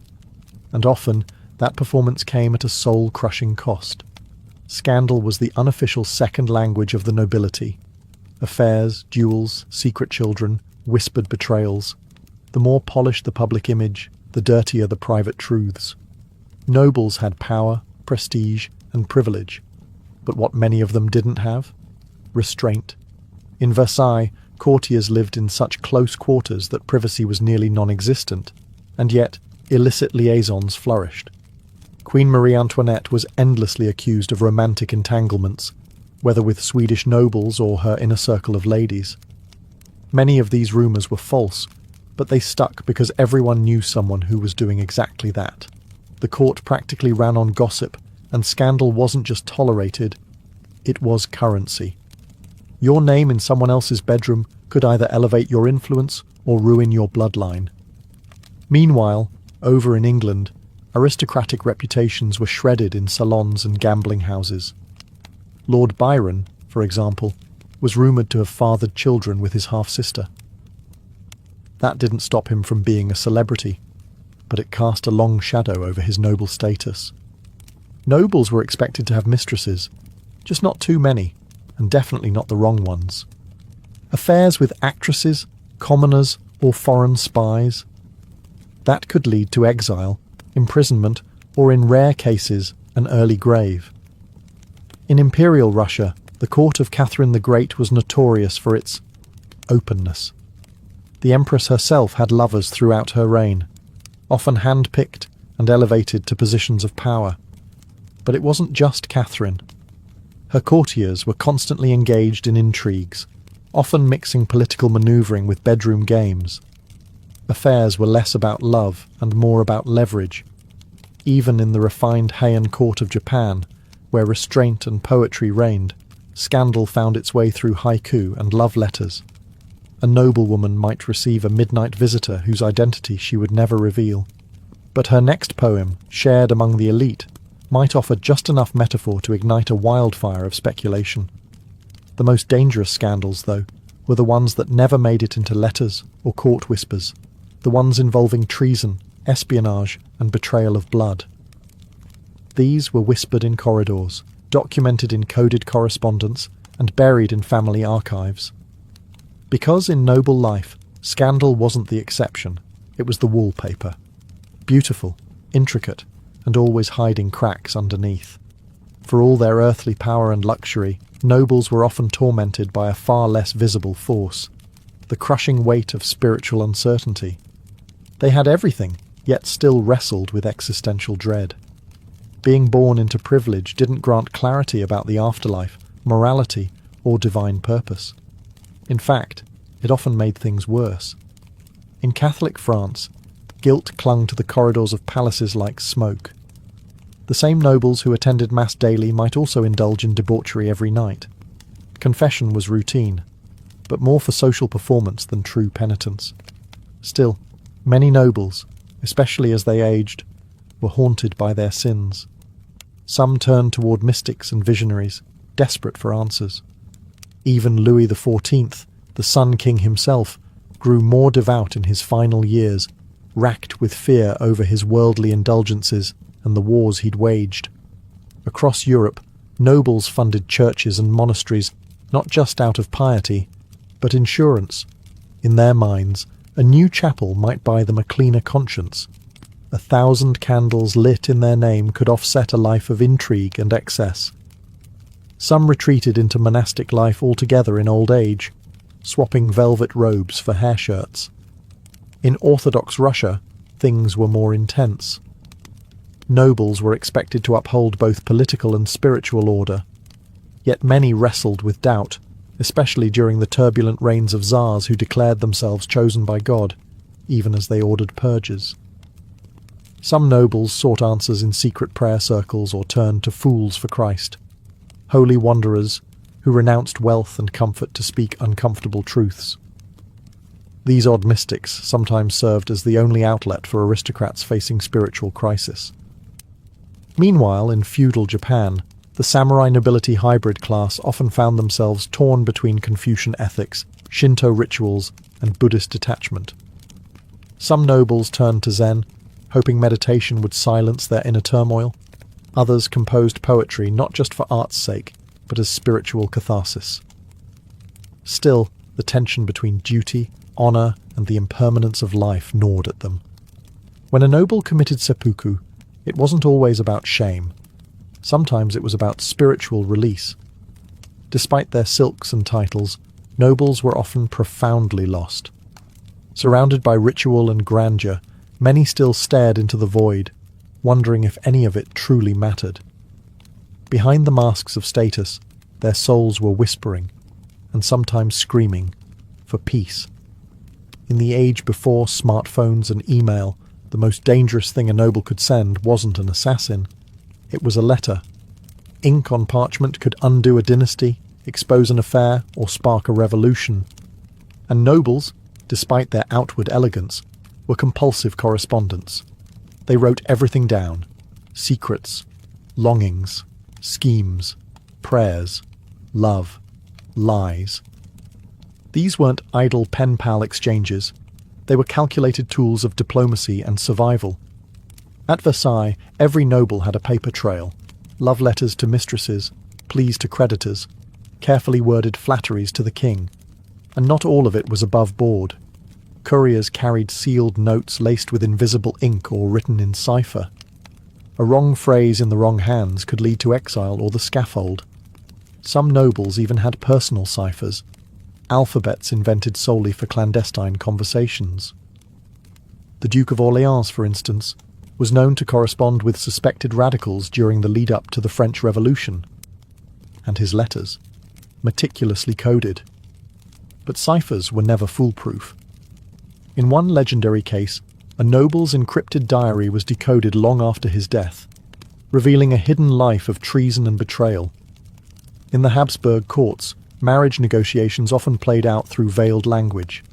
And often, that performance came at a soul-crushing cost. Scandal was the unofficial second language of the nobility. Affairs, duels, secret children, whispered betrayals. The more polished the public image, the dirtier the private truths. Nobles had power, prestige, and privilege. But what many of them didn't have? Restraint. In Versailles, courtiers lived in such close quarters that privacy was nearly non-existent, and yet illicit liaisons flourished. Queen Marie Antoinette was endlessly accused of romantic entanglements, whether with Swedish nobles or her inner circle of ladies. Many of these rumours were false, but they stuck because everyone knew someone who was doing exactly that. The court practically ran on gossip, and scandal wasn't just tolerated, it was currency. Your name in someone else's bedroom could either elevate your influence or ruin your bloodline. Meanwhile, over in England, aristocratic reputations were shredded in salons and gambling houses. Lord Byron, for example, was rumoured to have fathered children with his half-sister. That didn't stop him from being a celebrity, but it cast a long shadow over his noble status. Nobles were expected to have mistresses, just not too many, and definitely not the wrong ones. Affairs with actresses, commoners, or foreign spies. That could lead to exile, imprisonment, or in rare cases, an early grave. In Imperial Russia, the court of Catherine the Great was notorious for its openness. The Empress herself had lovers throughout her reign, often hand-picked and elevated to positions of power. But it wasn't just Catherine. Her courtiers were constantly engaged in intrigues, often mixing political manoeuvring with bedroom games. Affairs were less about love and more about leverage. Even in the refined Heian court of Japan, where restraint and poetry reigned, scandal found its way through haiku and love letters. A noblewoman might receive a midnight visitor whose identity she would never reveal. But her next poem, shared among the elite, might offer just enough metaphor to ignite a wildfire of speculation. The most dangerous scandals, though, were the ones that never made it into letters or court whispers, the ones involving treason, espionage, and betrayal of blood. These were whispered in corridors, documented in coded correspondence, and buried in family archives. Because in noble life, scandal wasn't the exception, it was the wallpaper. Beautiful, intricate, and always hiding cracks underneath. For all their earthly power and luxury, nobles were often tormented by a far less visible force, the crushing weight of spiritual uncertainty. They had everything, yet still wrestled with existential dread. Being born into privilege didn't grant clarity about the afterlife, morality, or divine purpose. In fact, it often made things worse. In Catholic France, guilt clung to the corridors of palaces like smoke. The same nobles who attended Mass daily might also indulge in debauchery every night. Confession was routine, but more for social performance than true penitence. Still, many nobles, especially as they aged, were haunted by their sins. Some turned toward mystics and visionaries, desperate for answers. Even Louis XIV, the Sun King himself, grew more devout in his final years, racked with fear over his worldly indulgences and the wars he'd waged. Across Europe, nobles funded churches and monasteries not just out of piety, but insurance. In their minds, a new chapel might buy them a cleaner conscience. 1,000 candles lit in their name could offset a life of intrigue and excess. Some retreated into monastic life altogether in old age, swapping velvet robes for hair shirts. In Orthodox Russia, things were more intense. Nobles were expected to uphold both political and spiritual order, yet many wrestled with doubt, especially during the turbulent reigns of czars who declared themselves chosen by God, even as they ordered purges. Some nobles sought answers in secret prayer circles or turned to fools for Christ, holy wanderers who renounced wealth and comfort to speak uncomfortable truths. These odd mystics sometimes served as the only outlet for aristocrats facing spiritual crisis. Meanwhile, in feudal Japan, the samurai nobility hybrid class often found themselves torn between Confucian ethics, Shinto rituals, and Buddhist detachment. Some nobles turned to Zen, hoping meditation would silence their inner turmoil. Others composed poetry not just for art's sake, but as spiritual catharsis. Still, the tension between duty, honor, and the impermanence of life gnawed at them. When a noble committed seppuku, it wasn't always about shame. Sometimes it was about spiritual release. Despite their silks and titles, nobles were often profoundly lost. Surrounded by ritual and grandeur, many still stared into the void, wondering if any of it truly mattered. Behind the masks of status, their souls were whispering, and sometimes screaming, for peace. In the age before smartphones and email, the most dangerous thing a noble could send wasn't an assassin. It was a letter. Ink on parchment could undo a dynasty, expose an affair, or spark a revolution. And nobles, despite their outward elegance, were compulsive correspondents. They wrote everything down: secrets, longings, schemes, prayers, love, lies. These weren't idle pen-pal exchanges. They were calculated tools of diplomacy and survival. At Versailles, every noble had a paper trail: love letters to mistresses, pleas to creditors, carefully worded flatteries to the king. And not all of it was above board. Couriers carried sealed notes laced with invisible ink or written in cipher. A wrong phrase in the wrong hands could lead to exile or the scaffold. Some nobles even had personal ciphers, alphabets invented solely for clandestine conversations. The Duke of Orleans, for instance, was known to correspond with suspected radicals during the lead-up to the French Revolution, and his letters, meticulously coded. But ciphers were never foolproof. In one legendary case, a noble's encrypted diary was decoded long after his death, revealing a hidden life of treason and betrayal. In the Habsburg courts, marriage negotiations often played out through veiled language.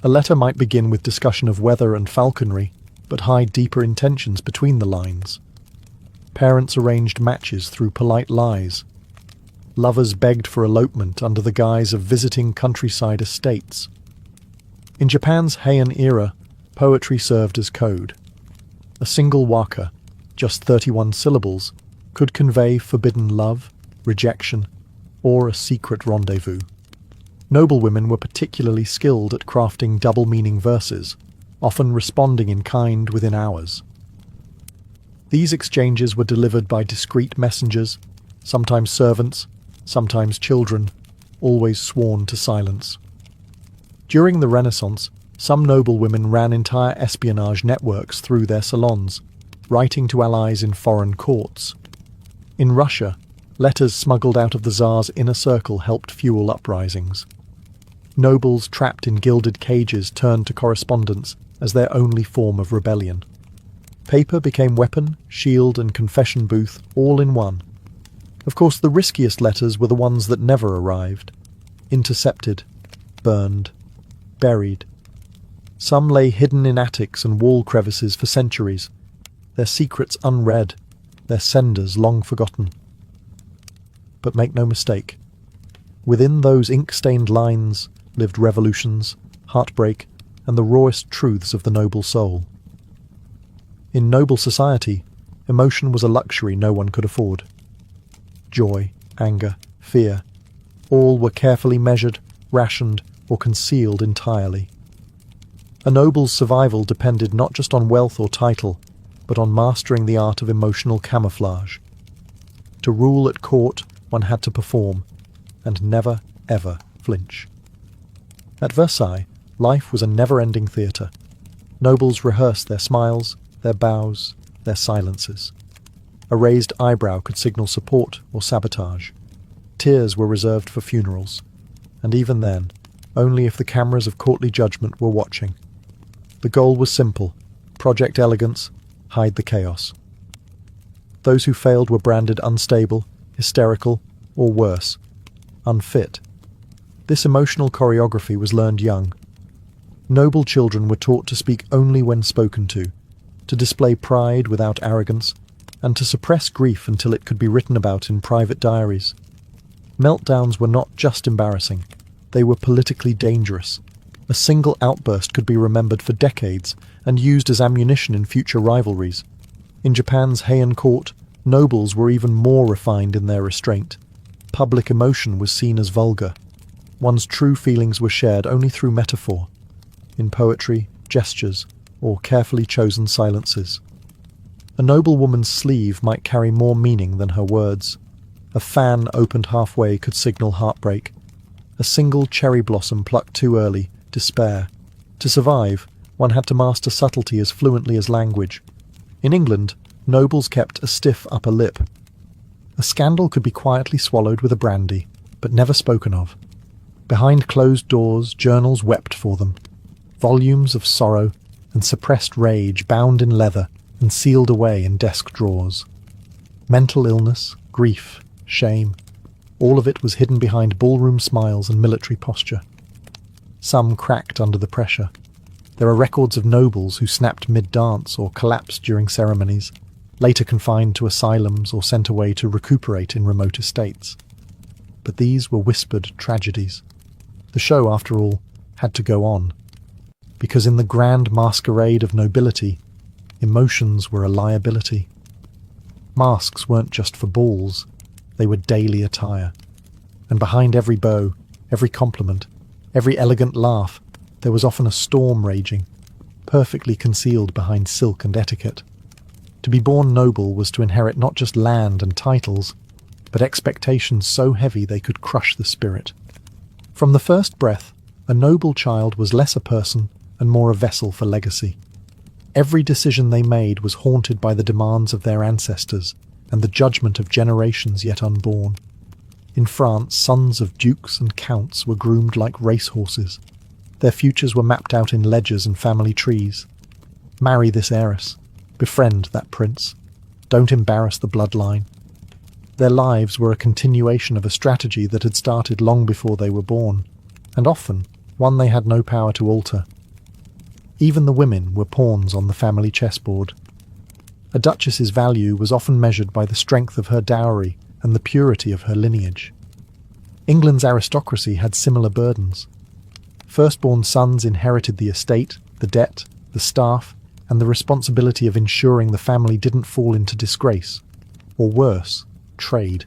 A letter might begin with discussion of weather and falconry, but hide deeper intentions between the lines. Parents arranged matches through polite lies. Lovers begged for elopement under the guise of visiting countryside estates. In Japan's Heian era, poetry served as code. A single waka, just 31 syllables, could convey forbidden love, rejection, or a secret rendezvous. Noblewomen were particularly skilled at crafting double-meaning verses, often responding in kind within hours. These exchanges were delivered by discreet messengers, sometimes servants, sometimes children, always sworn to silence. During the Renaissance, some noblewomen ran entire espionage networks through their salons, writing to allies in foreign courts. In Russia, letters smuggled out of the Tsar's inner circle helped fuel uprisings. Nobles trapped in gilded cages turned to correspondence as their only form of rebellion. Paper became weapon, shield, and confession booth all in one. Of course, the riskiest letters were the ones that never arrived. Intercepted, burned, buried. Some lay hidden in attics and wall crevices for centuries, their secrets unread, their senders long forgotten. But make no mistake, within those ink-stained lines lived revolutions, heartbreak, and the rawest truths of the noble soul. In noble society, emotion was a luxury no one could afford. Joy, anger, fear, all were carefully measured, rationed, or concealed entirely. A noble's survival depended not just on wealth or title, but on mastering the art of emotional camouflage. To rule at court, one had to perform, and never, ever flinch. At Versailles, life was a never-ending theatre. Nobles rehearsed their smiles, their bows, their silences. A raised eyebrow could signal support or sabotage. Tears were reserved for funerals, and even then, only if the cameras of courtly judgment were watching. The goal was simple: Project Elegance, hide the chaos. Those who failed were branded unstable, hysterical, or worse, unfit. This emotional choreography was learned young. Noble children were taught to speak only when spoken to display pride without arrogance, and to suppress grief until it could be written about in private diaries. Meltdowns were not just embarrassing, they were politically dangerous. A single outburst could be remembered for decades and used as ammunition in future rivalries. In Japan's Heian court, nobles were even more refined in their restraint. Public emotion was seen as vulgar. One's true feelings were shared only through metaphor, in poetry, gestures, or carefully chosen silences. A noblewoman's sleeve might carry more meaning than her words. A fan opened halfway could signal heartbreak. A single cherry blossom plucked too early, despair. To survive, one had to master subtlety as fluently as language. In England, nobles kept a stiff upper lip. A scandal could be quietly swallowed with a brandy, but never spoken of. Behind closed doors, journals wept for them. Volumes of sorrow and suppressed rage bound in leather and sealed away in desk drawers. Mental illness, grief, shame, all of it was hidden behind ballroom smiles and military posture. Some cracked under the pressure. There are records of nobles who snapped mid-dance or collapsed during ceremonies, later confined to asylums or sent away to recuperate in remote estates. But these were whispered tragedies. The show, after all, had to go on. Because in the grand masquerade of nobility, emotions were a liability. Masks weren't just for balls, they were daily attire. And behind every bow, every compliment, every elegant laugh, there was often a storm raging, perfectly concealed behind silk and etiquette. To be born noble was to inherit not just land and titles, but expectations so heavy they could crush the spirit. From the first breath, a noble child was less a person and more a vessel for legacy. Every decision they made was haunted by the demands of their ancestors and the judgment of generations yet unborn. In France, sons of dukes and counts were groomed like racehorses. Their futures were mapped out in ledgers and family trees. Marry this heiress. Befriend that prince. Don't embarrass the bloodline. Their lives were a continuation of a strategy that had started long before they were born, and often one they had no power to alter. Even the women were pawns on the family chessboard. A duchess's value was often measured by the strength of her dowry and the purity of her lineage. England's aristocracy had similar burdens. Firstborn sons inherited the estate, the debt, the staff, and the responsibility of ensuring the family didn't fall into disgrace, or worse, trade.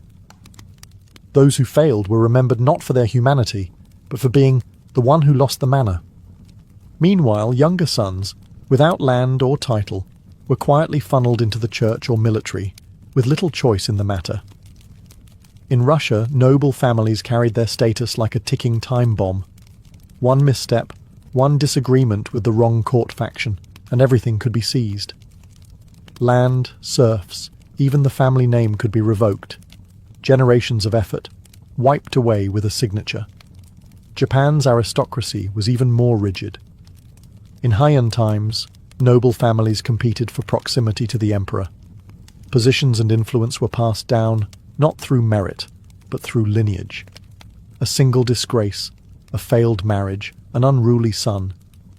Those who failed were remembered not for their humanity, but for being the one who lost the manor. Meanwhile, younger sons, without land or title, were quietly funneled into the church or military, with little choice in the matter. In Russia, noble families carried their status like a ticking time bomb. One misstep, one disagreement with the wrong court faction, and everything could be seized. Land, serfs, even the family name could be revoked. Generations of effort, wiped away with a signature. Japan's aristocracy was even more rigid. In Heian times, noble families competed for proximity to the emperor. Positions and influence were passed down not through merit, but through lineage. A single disgrace, a failed marriage, an unruly son,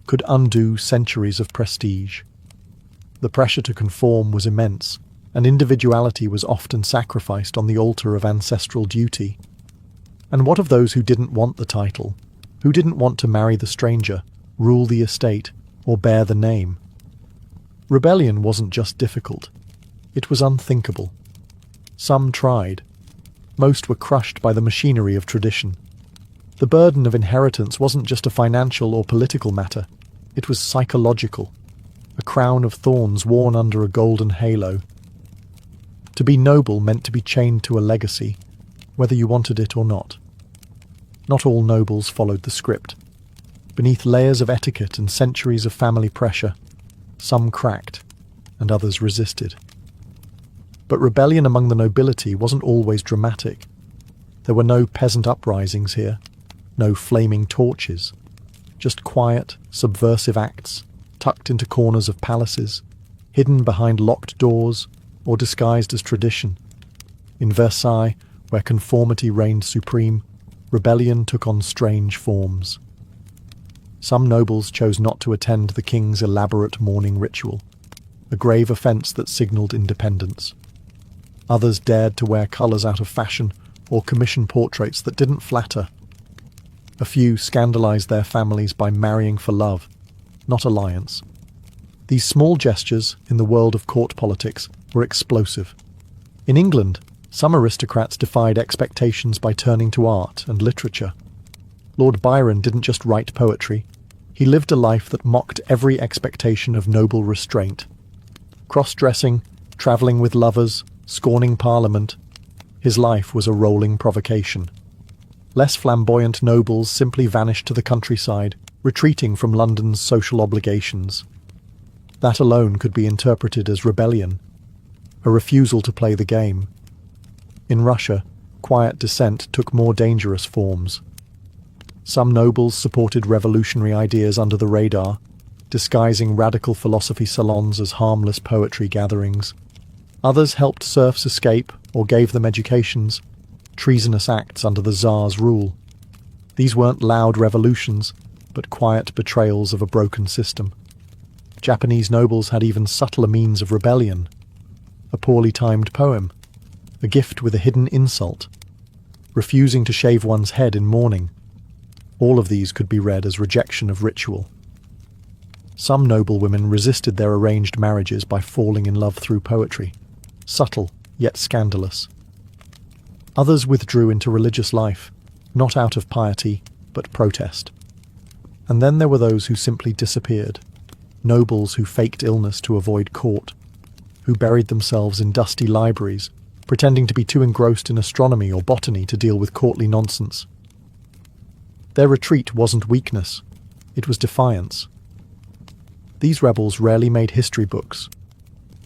could undo centuries of prestige. The pressure to conform was immense, and individuality was often sacrificed on the altar of ancestral duty. And what of those who didn't want the title, who didn't want to marry the stranger, rule the estate, or bear the name? Rebellion wasn't just difficult, it was unthinkable. Some tried. Most were crushed by the machinery of tradition. The burden of inheritance wasn't just a financial or political matter, it was psychological, a crown of thorns worn under a golden halo. To be noble meant to be chained to a legacy, whether you wanted it or not. Not all nobles followed the script. Beneath layers of etiquette and centuries of family pressure, some cracked, and others resisted. But rebellion among the nobility wasn't always dramatic. There were no peasant uprisings here, no flaming torches, just quiet, subversive acts, tucked into corners of palaces, hidden behind locked doors, or disguised as tradition. In Versailles, where conformity reigned supreme, rebellion took on strange forms. Some nobles chose not to attend the king's elaborate mourning ritual, a grave offence that signalled independence. Others dared to wear colours out of fashion or commission portraits that didn't flatter. A few scandalised their families by marrying for love, not alliance. These small gestures in the world of court politics were explosive. In England, some aristocrats defied expectations by turning to art and literature. Lord Byron didn't just write poetry, he lived a life that mocked every expectation of noble restraint. Cross-dressing, travelling with lovers, scorning Parliament, his life was a rolling provocation. Less flamboyant nobles simply vanished to the countryside, retreating from London's social obligations. That alone could be interpreted as rebellion, a refusal to play the game. In Russia, quiet dissent took more dangerous forms. Some nobles supported revolutionary ideas under the radar, disguising radical philosophy salons as harmless poetry gatherings. Others helped serfs escape or gave them educations, treasonous acts under the Tsar's rule. These weren't loud revolutions, but quiet betrayals of a broken system. Japanese nobles had even subtler means of rebellion. A poorly timed poem, a gift with a hidden insult, refusing to shave one's head in mourning. All of these could be read as rejection of ritual. Some noblewomen resisted their arranged marriages by falling in love through poetry, subtle yet scandalous. Others withdrew into religious life, not out of piety, but protest. And then there were those who simply disappeared, nobles who faked illness to avoid court, who buried themselves in dusty libraries, pretending to be too engrossed in astronomy or botany to deal with courtly nonsense. Their retreat wasn't weakness, it was defiance. These rebels rarely made history books,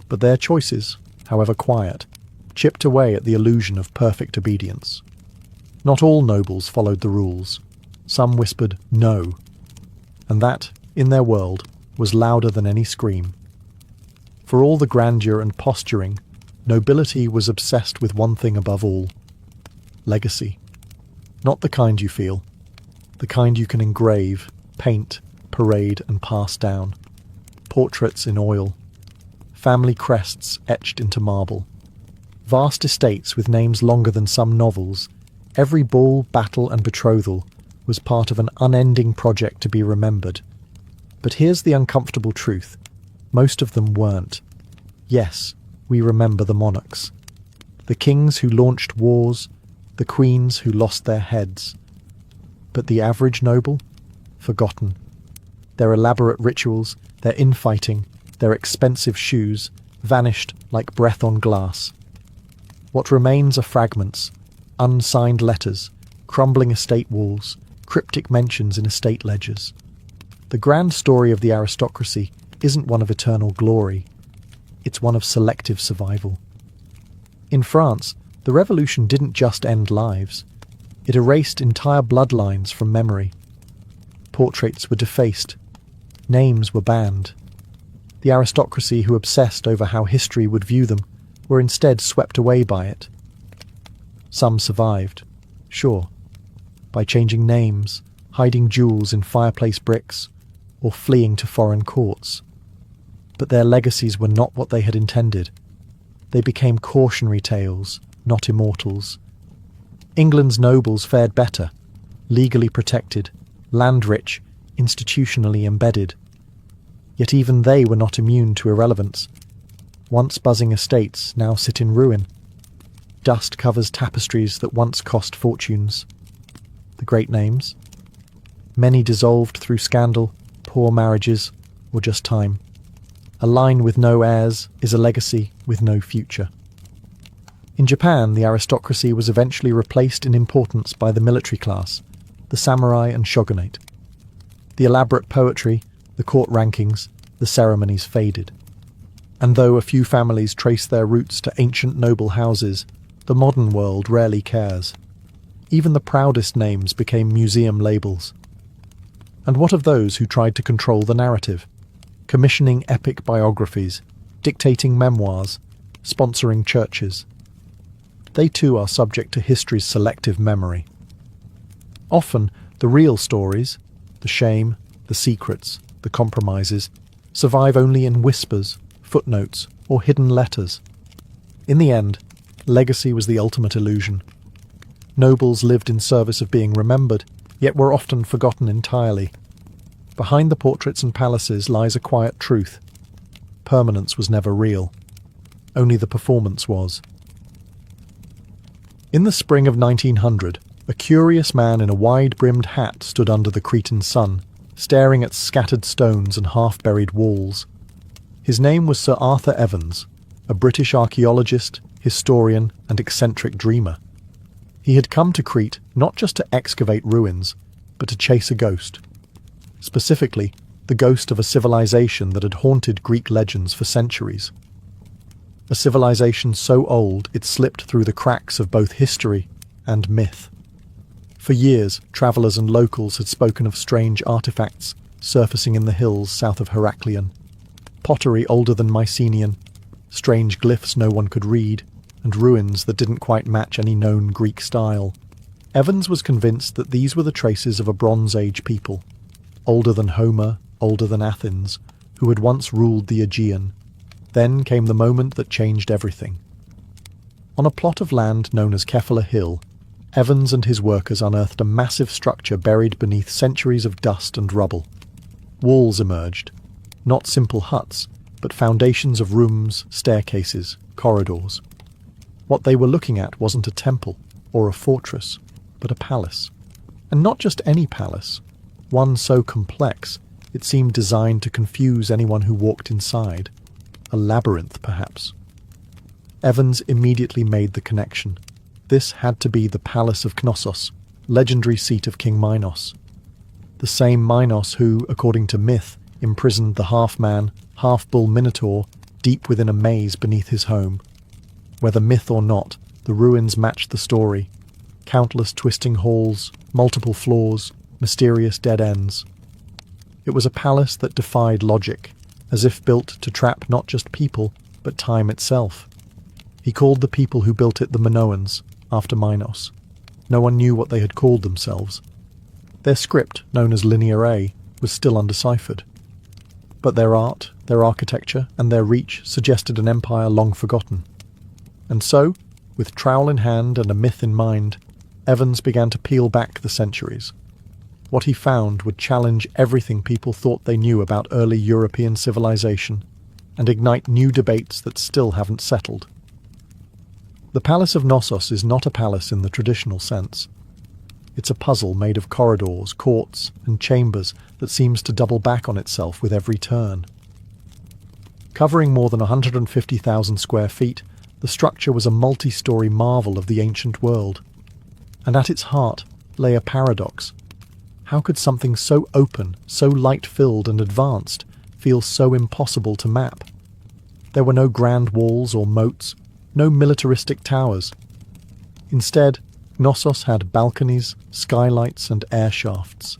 but their choices, however quiet, chipped away at the illusion of perfect obedience. Not all nobles followed the rules. Some whispered no, and that, in their world, was louder than any scream. For all the grandeur and posturing, nobility was obsessed with one thing above all: legacy. Not the kind you feel, the kind you can engrave, paint, parade, and pass down. Portraits in oil, family crests etched into marble. Vast estates with names longer than some novels, every ball, battle, and betrothal was part of an unending project to be remembered. But here's the uncomfortable truth: most of them weren't. Yes, we remember the monarchs. The kings who launched wars, the queens who lost their heads. But the average noble? Forgotten. Their elaborate rituals, their infighting, their expensive shoes, vanished like breath on glass. What remains are fragments, unsigned letters, crumbling estate walls, cryptic mentions in estate ledgers. The grand story of the aristocracy isn't one of eternal glory, it's one of selective survival. In France, the revolution didn't just end lives, it erased entire bloodlines from memory. Portraits were defaced, names were banned. The aristocracy who obsessed over how history would view them were instead swept away by it. Some survived, sure, by changing names, hiding jewels in fireplace bricks, or fleeing to foreign courts. But their legacies were not what they had intended. They became cautionary tales, not immortals. England's nobles fared better, legally protected, land-rich, institutionally embedded. Yet even they were not immune to irrelevance. Once buzzing estates now sit in ruin. Dust covers tapestries that once cost fortunes. The great names? Many dissolved through scandal, poor marriages, or just time. A line with no heirs is a legacy with no future. In Japan, the aristocracy was eventually replaced in importance by the military class, the samurai and shogunate. The elaborate poetry, the court rankings, the ceremonies faded. And though a few families trace their roots to ancient noble houses, the modern world rarely cares. Even the proudest names became museum labels. And what of those who tried to control the narrative? Commissioning epic biographies, dictating memoirs, sponsoring churches. They too are subject to history's selective memory. Often, the real stories, the shame, the secrets, the compromises, survive only in whispers, footnotes, or hidden letters. In the end, legacy was the ultimate illusion. Nobles lived in service of being remembered, yet were often forgotten entirely. Behind the portraits and palaces lies a quiet truth. Permanence was never real. Only the performance was. In the spring of 1900, a curious man in a wide-brimmed hat stood under the Cretan sun, staring at scattered stones and half-buried walls. His name was Sir Arthur Evans, a British archaeologist, historian, and eccentric dreamer. He had come to Crete not just to excavate ruins, but to chase a ghost. Specifically, the ghost of a civilization that had haunted Greek legends for centuries. A civilization so old it slipped through the cracks of both history and myth. For years, travellers and locals had spoken of strange artifacts surfacing in the hills south of Heraklion. Pottery older than Mycenaean, strange glyphs no one could read, and ruins that didn't quite match any known Greek style. Evans was convinced that these were the traces of a Bronze Age people, older than Homer, older than Athens, who had once ruled the Aegean. Then came the moment that changed everything. On a plot of land known as Kefala Hill, Evans and his workers unearthed a massive structure buried beneath centuries of dust and rubble. Walls emerged, not simple huts, but foundations of rooms, staircases, corridors. What they were looking at wasn't a temple or a fortress, but a palace. And not just any palace, one so complex it seemed designed to confuse anyone who walked inside. A labyrinth, perhaps. Evans immediately made the connection. This had to be the Palace of Knossos, legendary seat of King Minos. The same Minos who, according to myth, imprisoned the half-man, half-bull Minotaur deep within a maze beneath his home. Whether myth or not, the ruins matched the story. Countless twisting halls, multiple floors, mysterious dead ends. It was a palace that defied logic, as if built to trap not just people, but time itself. He called the people who built it the Minoans, after Minos. No one knew what they had called themselves. Their script, known as Linear A, was still undeciphered. But their art, their architecture, and their reach suggested an empire long forgotten. And so, with trowel in hand and a myth in mind, Evans began to peel back the centuries. What he found would challenge everything people thought they knew about early European civilization, and ignite new debates that still haven't settled. The Palace of Knossos is not a palace in the traditional sense. It's a puzzle made of corridors, courts, and chambers that seems to double back on itself with every turn. Covering more than 150,000 square feet, the structure was a multi-story marvel of the ancient world. And at its heart lay a paradox. How could something so open, so light-filled and advanced feel so impossible to map? There were no grand walls or moats, no militaristic towers. Instead, Knossos had balconies, skylights and air shafts,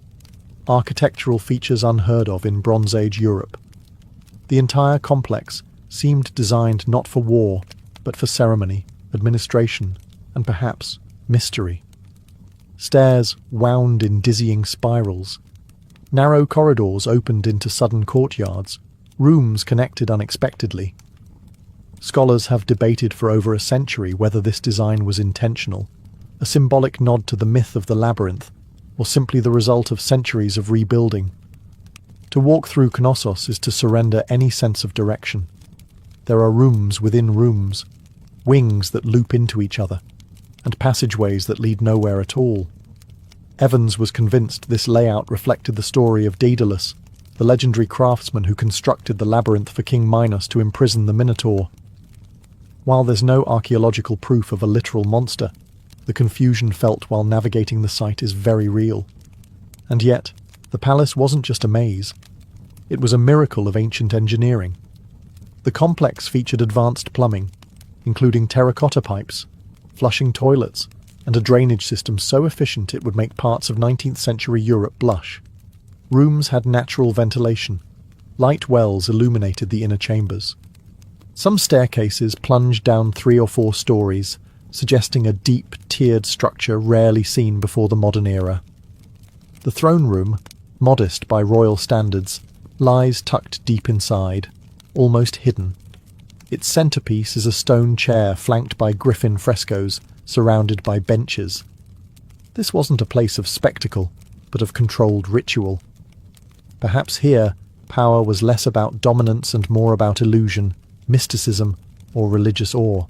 architectural features unheard of in Bronze Age Europe. The entire complex seemed designed not for war, but for ceremony, administration, and perhaps mystery. Stairs wound in dizzying spirals. Narrow corridors opened into sudden courtyards, rooms connected unexpectedly. Scholars have debated for over a century whether this design was intentional, a symbolic nod to the myth of the labyrinth, or simply the result of centuries of rebuilding. To walk through Knossos is to surrender any sense of direction. There are rooms within rooms, wings that loop into each other, and passageways that lead nowhere at all. Evans was convinced this layout reflected the story of Daedalus, the legendary craftsman who constructed the labyrinth for King Minos to imprison the Minotaur. While there's no archaeological proof of a literal monster, the confusion felt while navigating the site is very real. And yet, the palace wasn't just a maze. It was a miracle of ancient engineering. The complex featured advanced plumbing, including terracotta pipes, flushing toilets, and a drainage system so efficient it would make parts of 19th century Europe blush. Rooms had natural ventilation. Light wells illuminated the inner chambers. Some staircases plunged down 3 or 4 stories, suggesting a deep, tiered structure rarely seen before the modern era. The throne room, modest by royal standards, lies tucked deep inside, almost hidden. Its centerpiece is a stone chair flanked by griffin frescoes, surrounded by benches. This wasn't a place of spectacle, but of controlled ritual. Perhaps here, power was less about dominance and more about illusion, mysticism, or religious awe.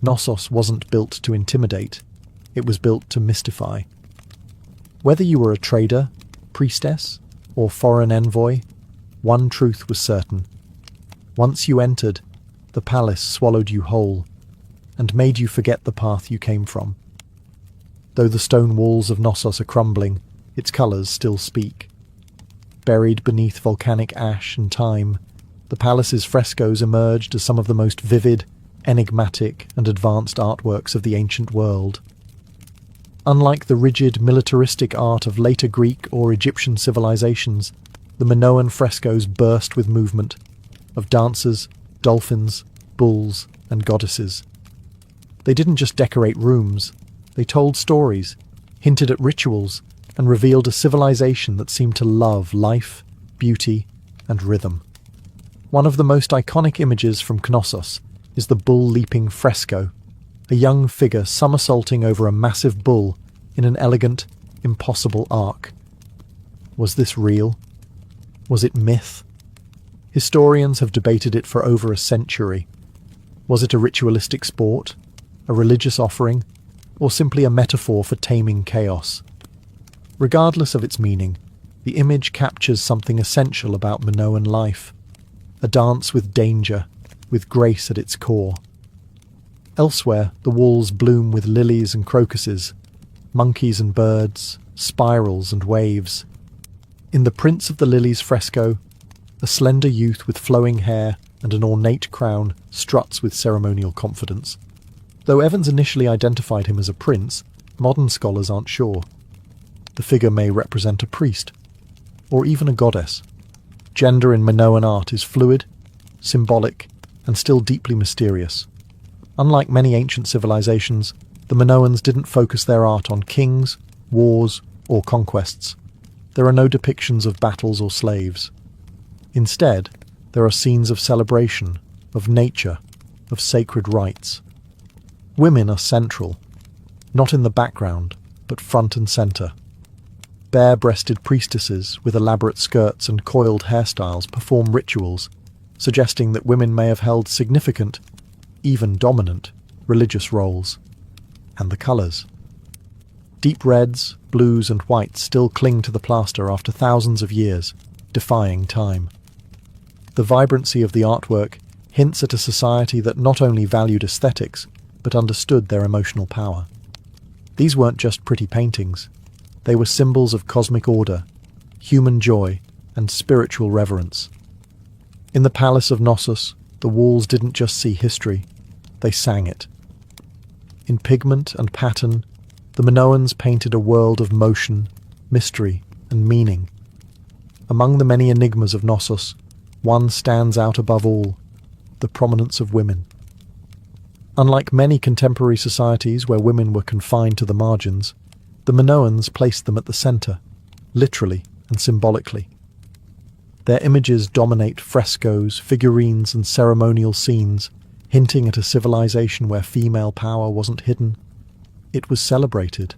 Knossos wasn't built to intimidate, it was built to mystify. Whether you were a trader, priestess, or foreign envoy, one truth was certain. Once you entered, the palace swallowed you whole, and made you forget the path you came from. Though the stone walls of Knossos are crumbling, its colours still speak. Buried beneath volcanic ash and time, the palace's frescoes emerged as some of the most vivid, enigmatic, and advanced artworks of the ancient world. Unlike the rigid, militaristic art of later Greek or Egyptian civilizations, the Minoan frescoes burst with movement, of dancers, dolphins, bulls, and goddesses. They didn't just decorate rooms, they told stories, hinted at rituals, and revealed a civilization that seemed to love life, beauty, and rhythm. One of the most iconic images from Knossos is the bull-leaping fresco, a young figure somersaulting over a massive bull in an elegant, impossible arc. Was this real? Was it myth? Historians have debated it for over a century. Was it a ritualistic sport, a religious offering, or simply a metaphor for taming chaos? Regardless of its meaning, the image captures something essential about Minoan life, a dance with danger, with grace at its core. Elsewhere, the walls bloom with lilies and crocuses, monkeys and birds, spirals and waves. In the Prince of the Lilies fresco, a slender youth with flowing hair and an ornate crown struts with ceremonial confidence. Though Evans initially identified him as a prince, modern scholars aren't sure. The figure may represent a priest, or even a goddess. Gender in Minoan art is fluid, symbolic, and still deeply mysterious. Unlike many ancient civilizations, the Minoans didn't focus their art on kings, wars, or conquests. There are no depictions of battles or slaves. Instead, there are scenes of celebration, of nature, of sacred rites. Women are central, not in the background, but front and centre. Bare-breasted priestesses with elaborate skirts and coiled hairstyles perform rituals, suggesting that women may have held significant, even dominant, religious roles. And the colours. Deep reds, blues and whites still cling to the plaster after thousands of years, defying time. The vibrancy of the artwork hints at a society that not only valued aesthetics, but understood their emotional power. These weren't just pretty paintings. They were symbols of cosmic order, human joy, and spiritual reverence. In the palace of Knossos, the walls didn't just see history, they sang it. In pigment and pattern, the Minoans painted a world of motion, mystery, and meaning. Among the many enigmas of Knossos, one stands out above all: the prominence of women. Unlike many contemporary societies where women were confined to the margins, the Minoans placed them at the centre, literally and symbolically. Their images dominate frescoes, figurines, and ceremonial scenes, hinting at a civilization where female power wasn't hidden. It was celebrated.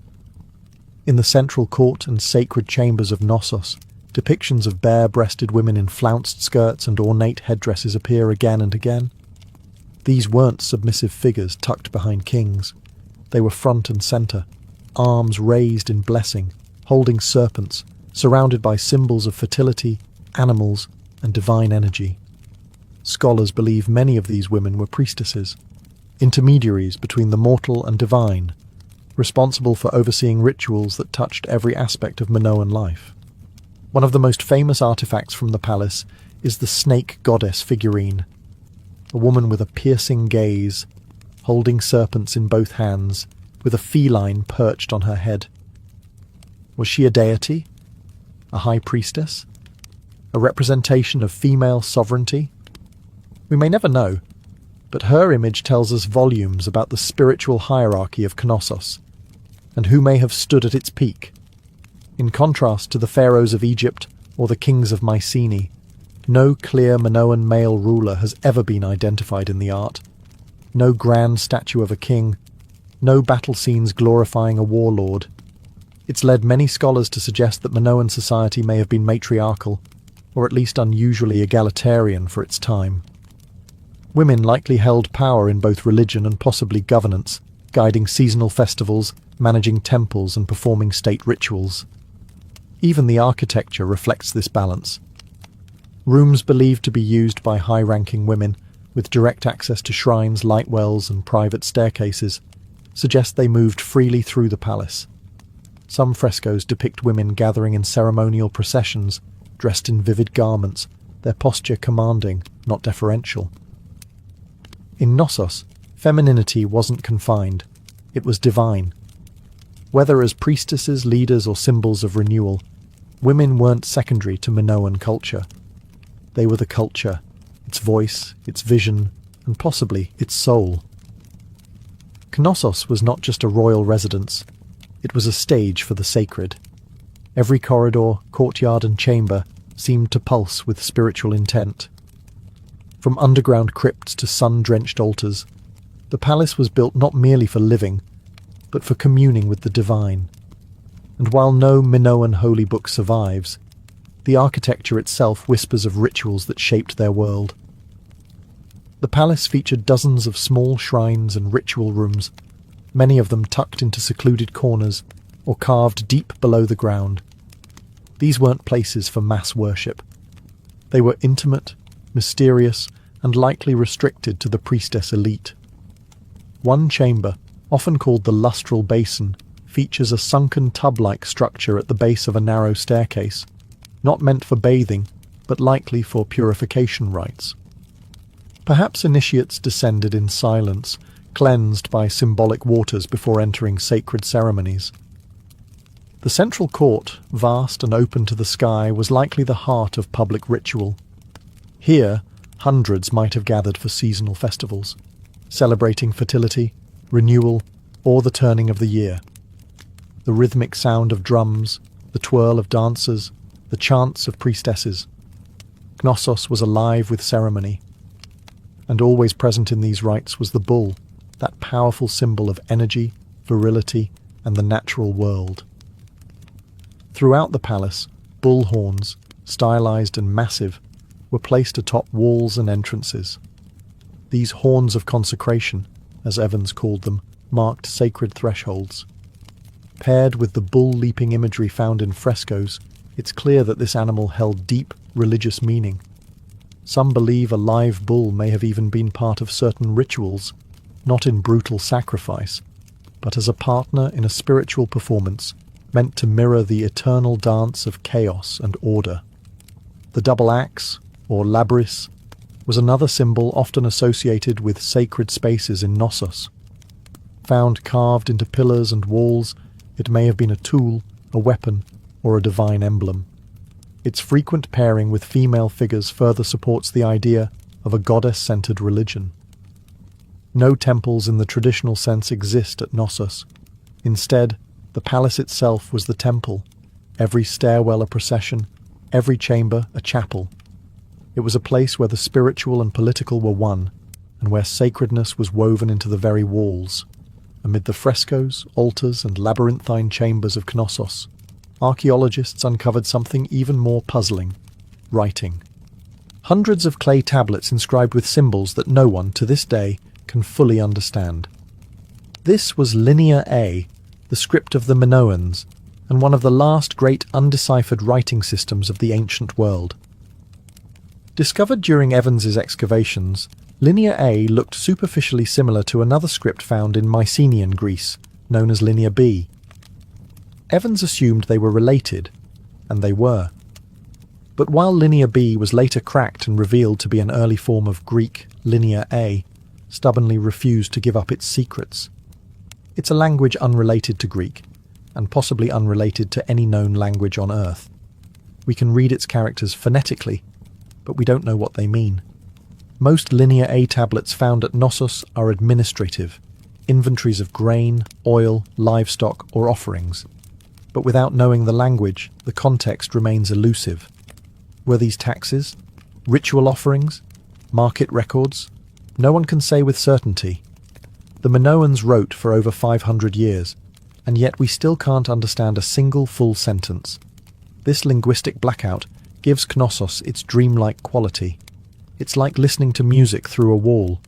In the central court and sacred chambers of Knossos, depictions of bare-breasted women in flounced skirts and ornate headdresses appear again and again. These weren't submissive figures tucked behind kings. They were front and centre, arms raised in blessing, holding serpents, surrounded by symbols of fertility, animals, and divine energy. Scholars believe many of these women were priestesses, intermediaries between the mortal and divine, responsible for overseeing rituals that touched every aspect of Minoan life. One of the most famous artifacts from the palace is the snake goddess figurine, a woman with a piercing gaze, holding serpents in both hands, with a feline perched on her head. Was she a deity? A high priestess? A representation of female sovereignty? We may never know, but her image tells us volumes about the spiritual hierarchy of Knossos, and who may have stood at its peak. In contrast to the pharaohs of Egypt or the kings of Mycenae, no clear Minoan male ruler has ever been identified in the art. No grand statue of a king, no battle scenes glorifying a warlord. It's led many scholars to suggest that Minoan society may have been matriarchal, or at least unusually egalitarian for its time. Women likely held power in both religion and possibly governance, guiding seasonal festivals, managing temples, and performing state rituals. Even the architecture reflects this balance. Rooms believed to be used by high-ranking women, with direct access to shrines, light wells, and private staircases, suggest they moved freely through the palace. Some frescoes depict women gathering in ceremonial processions, dressed in vivid garments, their posture commanding, not deferential. In Knossos, femininity wasn't confined, it was divine. Whether as priestesses, leaders, or symbols of renewal, women weren't secondary to Minoan culture. They were the culture, its voice, its vision, and possibly its soul. Knossos was not just a royal residence, it was a stage for the sacred. Every corridor, courtyard, and chamber seemed to pulse with spiritual intent. From underground crypts to sun-drenched altars, the palace was built not merely for living, but for communing with the divine. And while no Minoan holy book survives, the architecture itself whispers of rituals that shaped their world. The palace featured dozens of small shrines and ritual rooms, many of them tucked into secluded corners or carved deep below the ground. These weren't places for mass worship. They were intimate, mysterious, and likely restricted to the priestess elite. One chamber, often called the lustral basin, features a sunken tub-like structure at the base of a narrow staircase, not meant for bathing, but likely for purification rites. Perhaps initiates descended in silence, cleansed by symbolic waters before entering sacred ceremonies. The central court, vast and open to the sky, was likely the heart of public ritual. Here, hundreds might have gathered for seasonal festivals, celebrating fertility, renewal, or the turning of the year. The rhythmic sound of drums, the twirl of dancers, the chants of priestesses. Knossos was alive with ceremony. And always present in these rites was the bull, that powerful symbol of energy, virility, and the natural world. Throughout the palace, bull horns, stylized and massive, were placed atop walls and entrances. These horns of consecration, as Evans called them, marked sacred thresholds. Paired with the bull-leaping imagery found in frescoes, it's clear that this animal held deep religious meaning. Some believe a live bull may have even been part of certain rituals, not in brutal sacrifice, but as a partner in a spiritual performance, meant to mirror the eternal dance of chaos and order. The double axe, or labrys, was another symbol often associated with sacred spaces in Knossos. Found carved into pillars and walls, it may have been a tool, a weapon, or a divine emblem. Its frequent pairing with female figures further supports the idea of a goddess-centered religion. No temples in the traditional sense exist at Knossos. Instead, the palace itself was the temple, every stairwell a procession, every chamber a chapel. It was a place where the spiritual and political were one, and where sacredness was woven into the very walls. Amid the frescoes, altars, and labyrinthine chambers of Knossos, archaeologists uncovered something even more puzzling: writing. Hundreds of clay tablets inscribed with symbols that no one, to this day, can fully understand. This was Linear A, the script of the Minoans, and one of the last great undeciphered writing systems of the ancient world. Discovered during Evans's excavations, Linear A looked superficially similar to another script found in Mycenaean Greece, known as Linear B. Evans assumed they were related, and they were. But while Linear B was later cracked and revealed to be an early form of Greek, Linear A stubbornly refused to give up its secrets. It's a language unrelated to Greek, and possibly unrelated to any known language on Earth. We can read its characters phonetically, but we don't know what they mean. Most Linear A tablets found at Knossos are administrative, inventories of grain, oil, livestock, or offerings. But without knowing the language, the context remains elusive. Were these taxes? Ritual offerings? Market records? No one can say with certainty. The Minoans wrote for over 500 years, and yet we still can't understand a single full sentence. This linguistic blackout gives Knossos its dreamlike quality. It's like listening to music through a wall.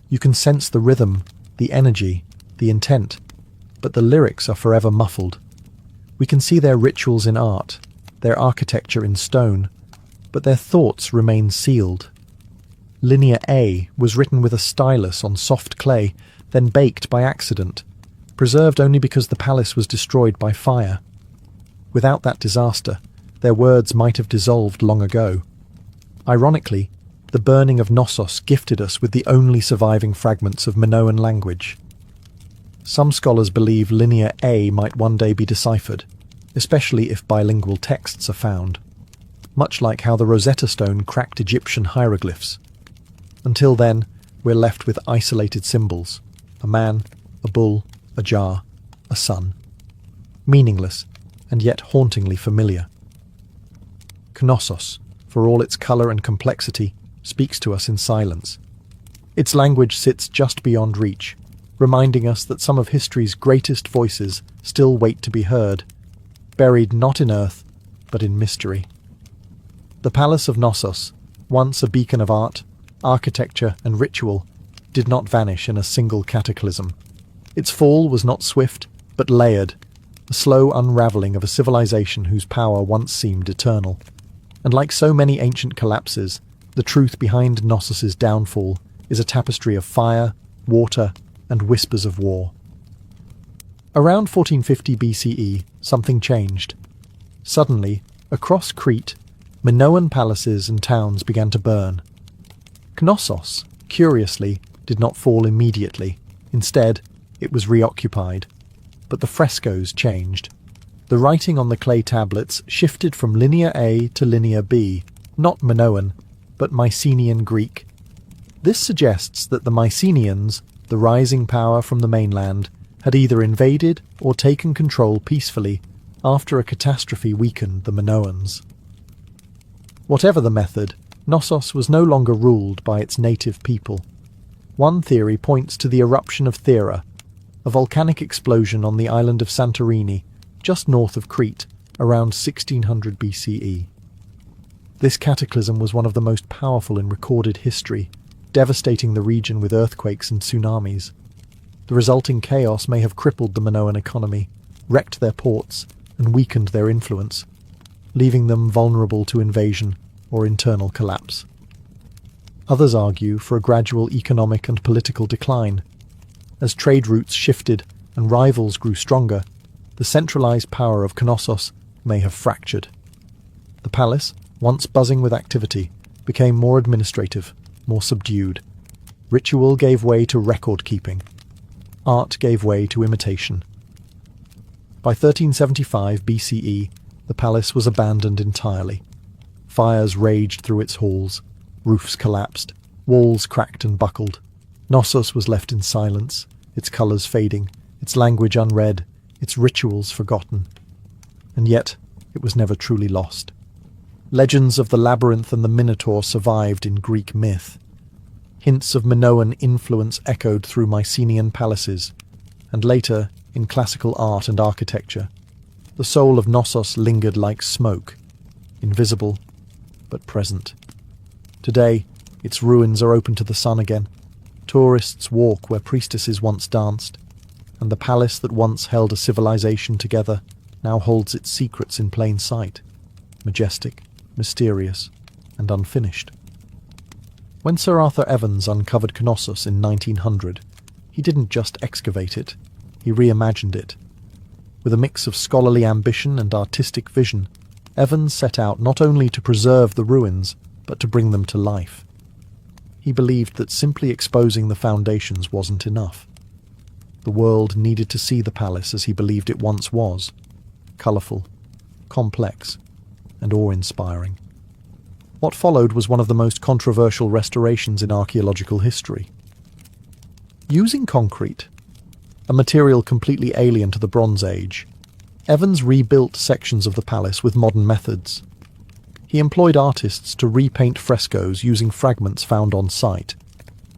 You can sense the rhythm, the energy, the intent, but the lyrics are forever muffled. We can see their rituals in art, their architecture in stone, but their thoughts remain sealed. Linear A was written with a stylus on soft clay, then baked by accident, preserved only because the palace was destroyed by fire. Without that disaster, their words might have dissolved long ago. Ironically, the burning of Knossos gifted us with the only surviving fragments of Minoan language. Some scholars believe Linear A might one day be deciphered, especially if bilingual texts are found, much like how the Rosetta Stone cracked Egyptian hieroglyphs. Until then, we're left with isolated symbols: a man, a bull, a jar, a sun. Meaningless, and yet hauntingly familiar. Knossos, for all its colour and complexity, speaks to us in silence. Its language sits just beyond reach, reminding us that some of history's greatest voices still wait to be heard, buried not in earth, but in mystery. The Palace of Knossos, once a beacon of art, architecture, and ritual, did not vanish in a single cataclysm. Its fall was not swift, but layered, a slow unravelling of a civilization whose power once seemed eternal. And like so many ancient collapses, the truth behind Knossos' downfall is a tapestry of fire, water, and whispers of war. Around 1450 BCE, something changed. Suddenly, across Crete, Minoan palaces and towns began to burn. Knossos, curiously, did not fall immediately. Instead, it was reoccupied. But the frescoes changed. The writing on the clay tablets shifted from Linear A to Linear B, not Minoan, but Mycenaean Greek. This suggests that the Mycenaeans, the rising power from the mainland, had either invaded or taken control peacefully after a catastrophe weakened the Minoans. Whatever the method, Knossos was no longer ruled by its native people. One theory points to the eruption of Thera, a volcanic explosion on the island of Santorini, just north of Crete, around 1600 BCE. This cataclysm was one of the most powerful in recorded history, devastating the region with earthquakes and tsunamis. The resulting chaos may have crippled the Minoan economy, wrecked their ports, and weakened their influence, leaving them vulnerable to invasion or internal collapse. Others argue for a gradual economic and political decline. As trade routes shifted and rivals grew stronger, the centralized power of Knossos may have fractured. The palace, once buzzing with activity, became more administrative, more subdued. Ritual gave way to record-keeping. Art gave way to imitation. By 1375 BCE, the palace was abandoned entirely. Fires raged through its halls, roofs collapsed, walls cracked and buckled. Knossos was left in silence, its colours fading, its language unread, its rituals forgotten. And yet, it was never truly lost. Legends of the labyrinth and the Minotaur survived in Greek myth. Hints of Minoan influence echoed through Mycenaean palaces, and later, in classical art and architecture, the soul of Knossos lingered like smoke, invisible but present. Today, its ruins are open to the sun again. Tourists walk where priestesses once danced, and the palace that once held a civilization together now holds its secrets in plain sight, majestic, mysterious, and unfinished. When Sir Arthur Evans uncovered Knossos in 1900, he didn't just excavate it, he reimagined it. With a mix of scholarly ambition and artistic vision, Evans set out not only to preserve the ruins, but to bring them to life. He believed that simply exposing the foundations wasn't enough. The world needed to see the palace as he believed it once was, colourful, complex, and awe-inspiring. What followed was one of the most controversial restorations in archaeological history. Using concrete, a material completely alien to the Bronze Age, Evans rebuilt sections of the palace with modern methods. He employed artists to repaint frescoes using fragments found on site,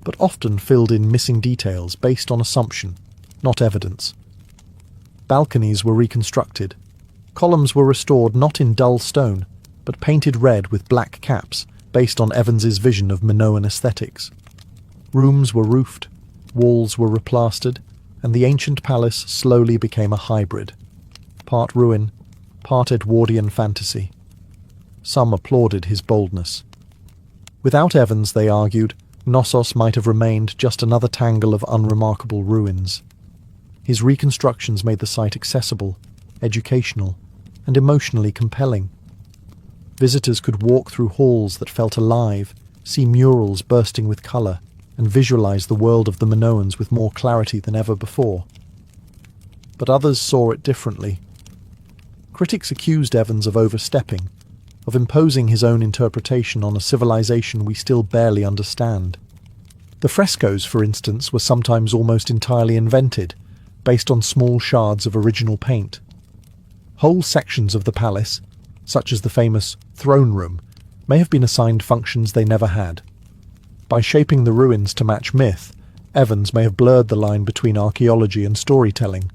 but often filled in missing details based on assumption, not evidence. Balconies were reconstructed. Columns were restored not in dull stone, but painted red with black caps based on Evans's vision of Minoan aesthetics. Rooms were roofed, walls were replastered, and the ancient palace slowly became a hybrid, part ruin, part Edwardian fantasy. Some applauded his boldness. Without Evans, they argued, Knossos might have remained just another tangle of unremarkable ruins. His reconstructions made the site accessible, educational, and emotionally compelling. Visitors could walk through halls that felt alive, see murals bursting with colour, and visualize the world of the Minoans with more clarity than ever before. But others saw it differently. Critics accused Evans of overstepping, of imposing his own interpretation on a civilization we still barely understand. The frescoes, for instance, were sometimes almost entirely invented, based on small shards of original paint. Whole sections of the palace, such as the famous throne room, may have been assigned functions they never had. By shaping the ruins to match myth, Evans may have blurred the line between archaeology and storytelling.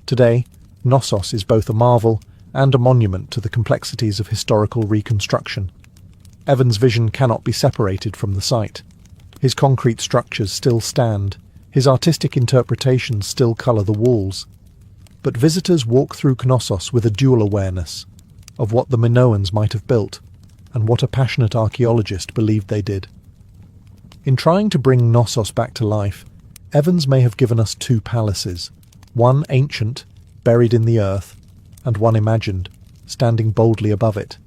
Today, Knossos is both a marvel and a monument to the complexities of historical reconstruction. Evans' vision cannot be separated from the site. His concrete structures still stand, his artistic interpretations still colour the walls. But visitors walk through Knossos with a dual awareness of what the Minoans might have built and what a passionate archaeologist believed they did. In trying to bring Knossos back to life, Evans may have given us two palaces, one ancient, buried in the earth, and one imagined, standing boldly above it.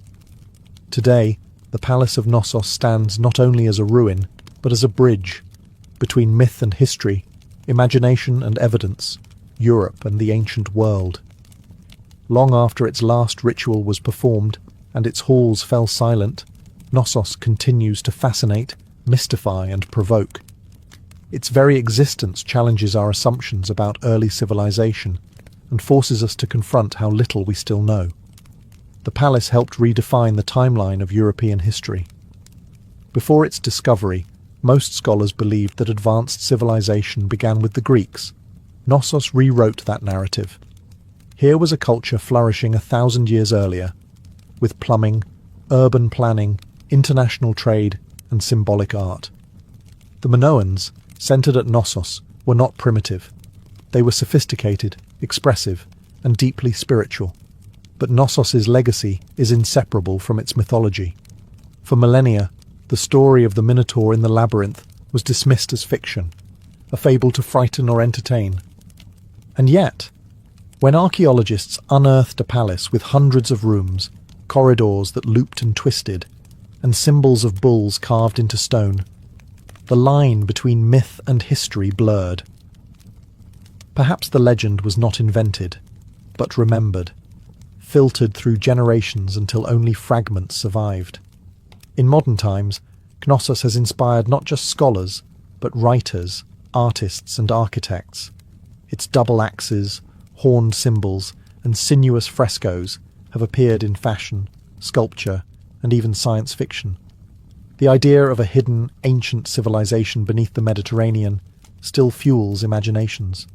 Today, the Palace of Knossos stands not only as a ruin, but as a bridge between myth and history, imagination and evidence, Europe and the ancient world. Long after its last ritual was performed and its halls fell silent, Knossos continues to fascinate, mystify and provoke. Its very existence challenges our assumptions about early civilization and forces us to confront how little we still know. The palace helped redefine the timeline of European history. Before its discovery, most scholars believed that advanced civilization began with the Greeks. Knossos rewrote that narrative. Here was a culture flourishing 1,000 years earlier, with plumbing, urban planning, international trade, and symbolic art. The Minoans, centered at Knossos, were not primitive. They were sophisticated, expressive, and deeply spiritual. But Knossos's legacy is inseparable from its mythology. For millennia, the story of the Minotaur in the labyrinth was dismissed as fiction, a fable to frighten or entertain. And yet, When archaeologists unearthed a palace with hundreds of rooms, corridors that looped and twisted, and symbols of bulls carved into stone, the line between myth and history blurred. Perhaps the legend was not invented, but remembered, filtered through generations until only fragments survived. In modern times, Knossos has inspired not just scholars, but writers, artists and architects. Its double axes, horned symbols, and sinuous frescoes have appeared in fashion, sculpture, and even science fiction. The idea of a hidden, ancient civilization beneath the Mediterranean still fuels imaginations.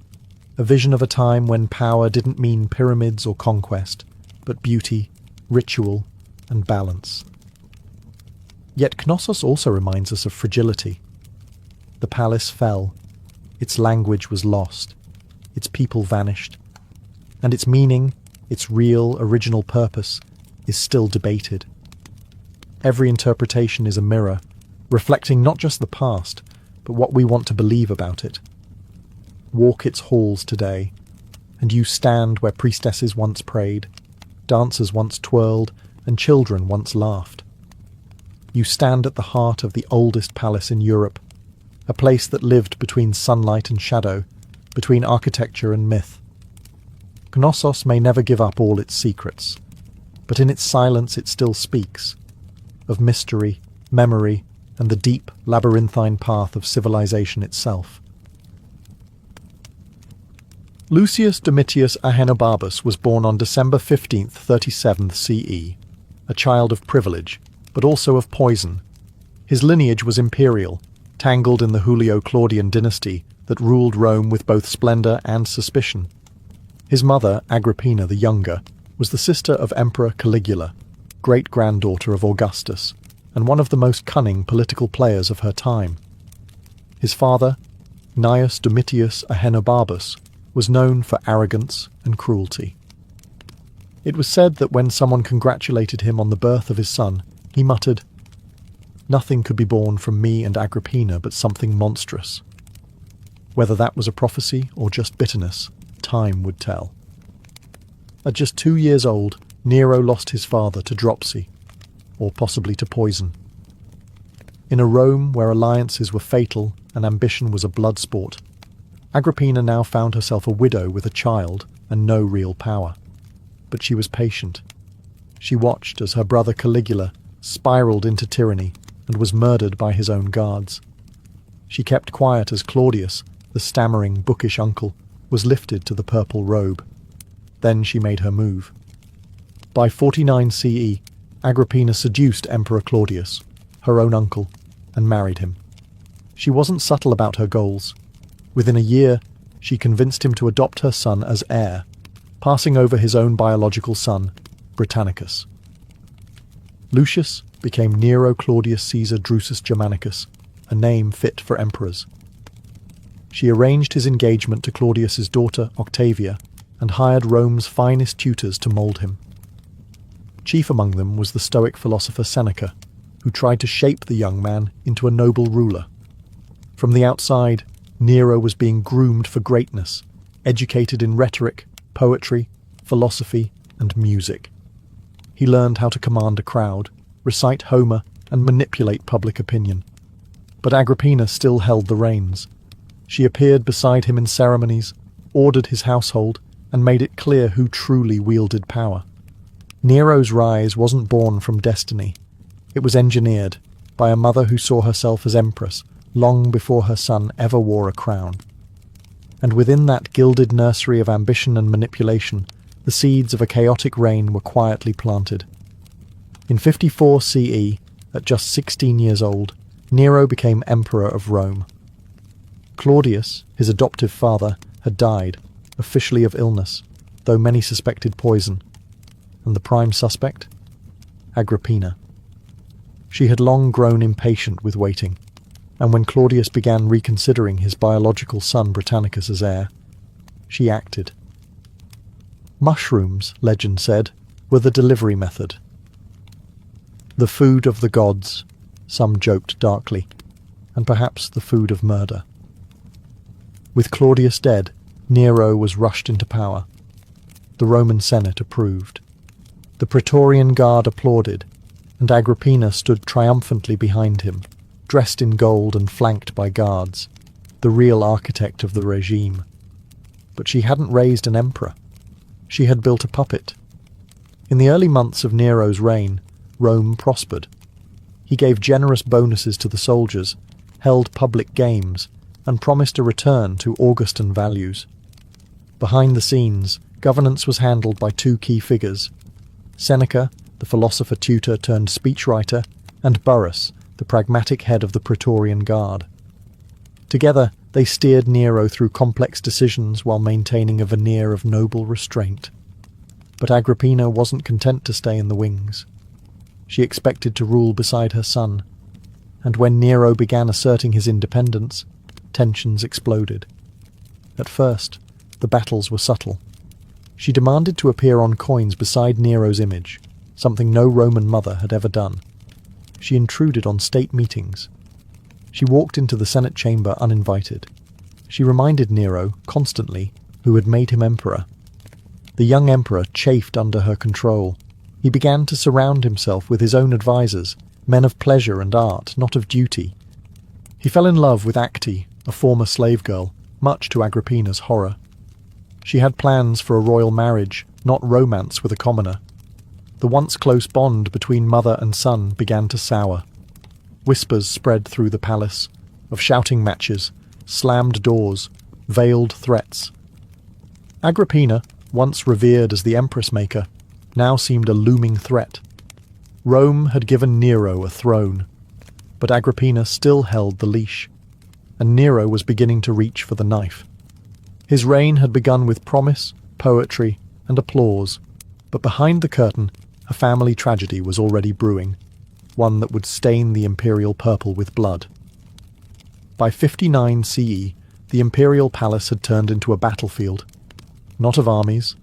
A vision of a time when power didn't mean pyramids or conquest, but beauty, ritual, and balance. Yet Knossos also reminds us of fragility. The palace fell, its language was lost, its people vanished, and its meaning, its real, original purpose, is still debated. Every interpretation is a mirror, reflecting not just the past, but what we want to believe about it. Walk its halls today, and you stand where priestesses once prayed, dancers once twirled, and children once laughed. You stand at the heart of the oldest palace in Europe, a place that lived between sunlight and shadow, between architecture and myth. Knossos may never give up all its secrets, but in its silence it still speaks, of mystery, memory, and the deep, labyrinthine path of civilization itself. Lucius Domitius Ahenobarbus was born on December 15th, 37th CE, a child of privilege, but also of poison. His lineage was imperial, tangled in the Julio-Claudian dynasty that ruled Rome with both splendor and suspicion. His mother, Agrippina the Younger, was the sister of Emperor Caligula, great-granddaughter of Augustus, and one of the most cunning political players of her time. His father, Gnaeus Domitius Ahenobarbus, was known for arrogance and cruelty. It was said that when someone congratulated him on the birth of his son, he muttered, "Nothing could be born from me and Agrippina but something monstrous." Whether that was a prophecy or just bitterness, time would tell. At just 2 years old, Nero lost his father to dropsy, or possibly to poison. In a Rome where alliances were fatal and ambition was a blood sport, Agrippina now found herself a widow with a child and no real power. But she was patient. She watched as her brother Caligula spiraled into tyranny and was murdered by his own guards. She kept quiet as Claudius, the stammering, bookish uncle, was lifted to the purple robe. Then she made her move. By 49 CE, Agrippina seduced Emperor Claudius, her own uncle, and married him. She wasn't subtle about her goals. Within a year, she convinced him to adopt her son as heir, passing over his own biological son, Britannicus. Lucius became Nero Claudius Caesar Drusus Germanicus, a name fit for emperors. She arranged his engagement to Claudius's daughter, Octavia, and hired Rome's finest tutors to mould him. Chief among them was the Stoic philosopher Seneca, who tried to shape the young man into a noble ruler. From the outside, Nero was being groomed for greatness, educated in rhetoric, poetry, philosophy, and music. He learned how to command a crowd, recite Homer, and manipulate public opinion. But Agrippina still held the reins. She appeared beside him in ceremonies, ordered his household, and made it clear who truly wielded power. Nero's rise wasn't born from destiny. It was engineered by a mother who saw herself as empress long before her son ever wore a crown. And within that gilded nursery of ambition and manipulation, the seeds of a chaotic reign were quietly planted. In 54 CE, at just 16 years old, Nero became emperor of Rome. Claudius, his adoptive father, had died, officially of illness, though many suspected poison. And the prime suspect? Agrippina. She had long grown impatient with waiting, and when Claudius began reconsidering his biological son Britannicus as heir, she acted. Mushrooms, legend said, were the delivery method. The food of the gods, some joked darkly, and perhaps the food of murder. With Claudius dead, Nero was rushed into power. The Roman Senate approved. The Praetorian Guard applauded, and Agrippina stood triumphantly behind him, dressed in gold and flanked by guards, the real architect of the regime. But she hadn't raised an emperor. She had built a puppet. In the early months of Nero's reign, Rome prospered. He gave generous bonuses to the soldiers, held public games, and promised a return to Augustan values. Behind the scenes, governance was handled by two key figures: Seneca, the philosopher tutor turned speechwriter, and Burrus, the pragmatic head of the Praetorian Guard. Together, they steered Nero through complex decisions while maintaining a veneer of noble restraint. But Agrippina wasn't content to stay in the wings. She expected to rule beside her son, and when Nero began asserting his independence, tensions exploded. At first, the battles were subtle. She demanded to appear on coins beside Nero's image, something no Roman mother had ever done. She intruded on state meetings. She walked into the Senate chamber uninvited. She reminded Nero, constantly, who had made him emperor. The young emperor chafed under her control. He began to surround himself with his own advisors, men of pleasure and art, not of duty. He fell in love with Acte, a former slave girl, much to Agrippina's horror. She had plans for a royal marriage, not romance with a commoner. The once close bond between mother and son began to sour. Whispers spread through the palace, of shouting matches, slammed doors, veiled threats. Agrippina, once revered as the empress maker, now seemed a looming threat. Rome had given Nero a throne, but Agrippina still held the leash, and Nero was beginning to reach for the knife. His reign had begun with promise, poetry, and applause, but behind the curtain, a family tragedy was already brewing, one that would stain the imperial purple with blood. By 59 CE, the imperial palace had turned into a battlefield, not of armies,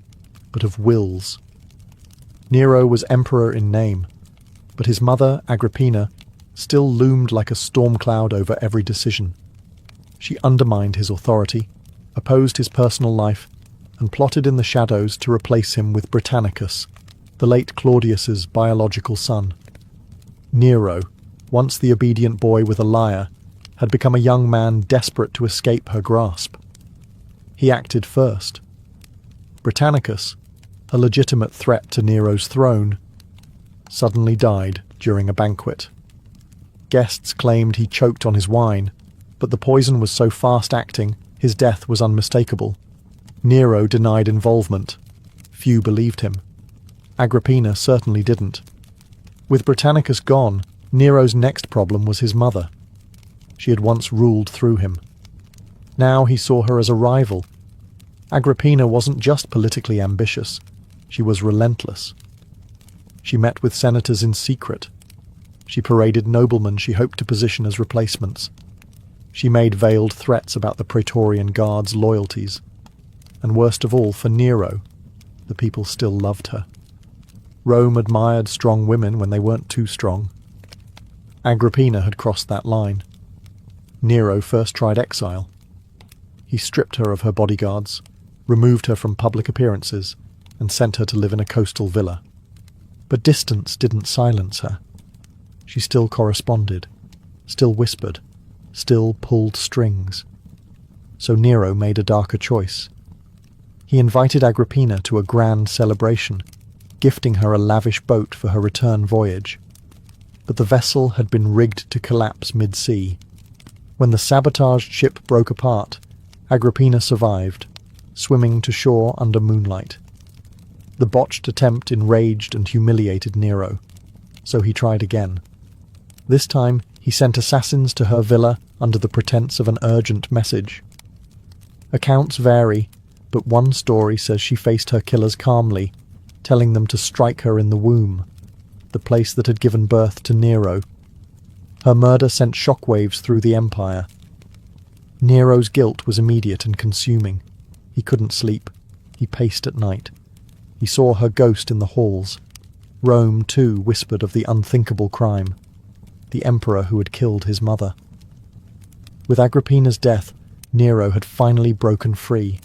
but of wills. Nero was emperor in name, but his mother, Agrippina, still loomed like a storm cloud over every decision. She undermined his authority, opposed his personal life, and plotted in the shadows to replace him with Britannicus, the late Claudius's biological son. Nero, once the obedient boy with a lyre, had become a young man desperate to escape her grasp. He acted first. Britannicus, a legitimate threat to Nero's throne, suddenly died during a banquet. Guests claimed he choked on his wine, but the poison was so fast-acting, his death was unmistakable. Nero denied involvement. Few believed him. Agrippina certainly didn't. With Britannicus gone, Nero's next problem was his mother. She had once ruled through him. Now he saw her as a rival. Agrippina wasn't just politically ambitious, she was relentless. She met with senators in secret. She paraded noblemen she hoped to position as replacements. She made veiled threats about the Praetorian Guard's loyalties. And worst of all, for Nero, the people still loved her. Rome admired strong women when they weren't too strong. Agrippina had crossed that line. Nero first tried exile. He stripped her of her bodyguards, removed her from public appearances, and sent her to live in a coastal villa. But distance didn't silence her. She still corresponded, still whispered, still pulled strings. So Nero made a darker choice. He invited Agrippina to a grand celebration, gifting her a lavish boat for her return voyage. But the vessel had been rigged to collapse mid-sea. When the sabotaged ship broke apart, Agrippina survived, swimming to shore under moonlight. The botched attempt enraged and humiliated Nero, so he tried again. This time, he sent assassins to her villa under the pretense of an urgent message. Accounts vary, but one story says she faced her killers calmly, telling them to strike her in the womb, the place that had given birth to Nero. Her murder sent shockwaves through the empire. Nero's guilt was immediate and consuming. He couldn't sleep. He paced at night. He saw her ghost in the halls. Rome, too, whispered of the unthinkable crime, the emperor who had killed his mother. With Agrippina's death, Nero had finally broken free.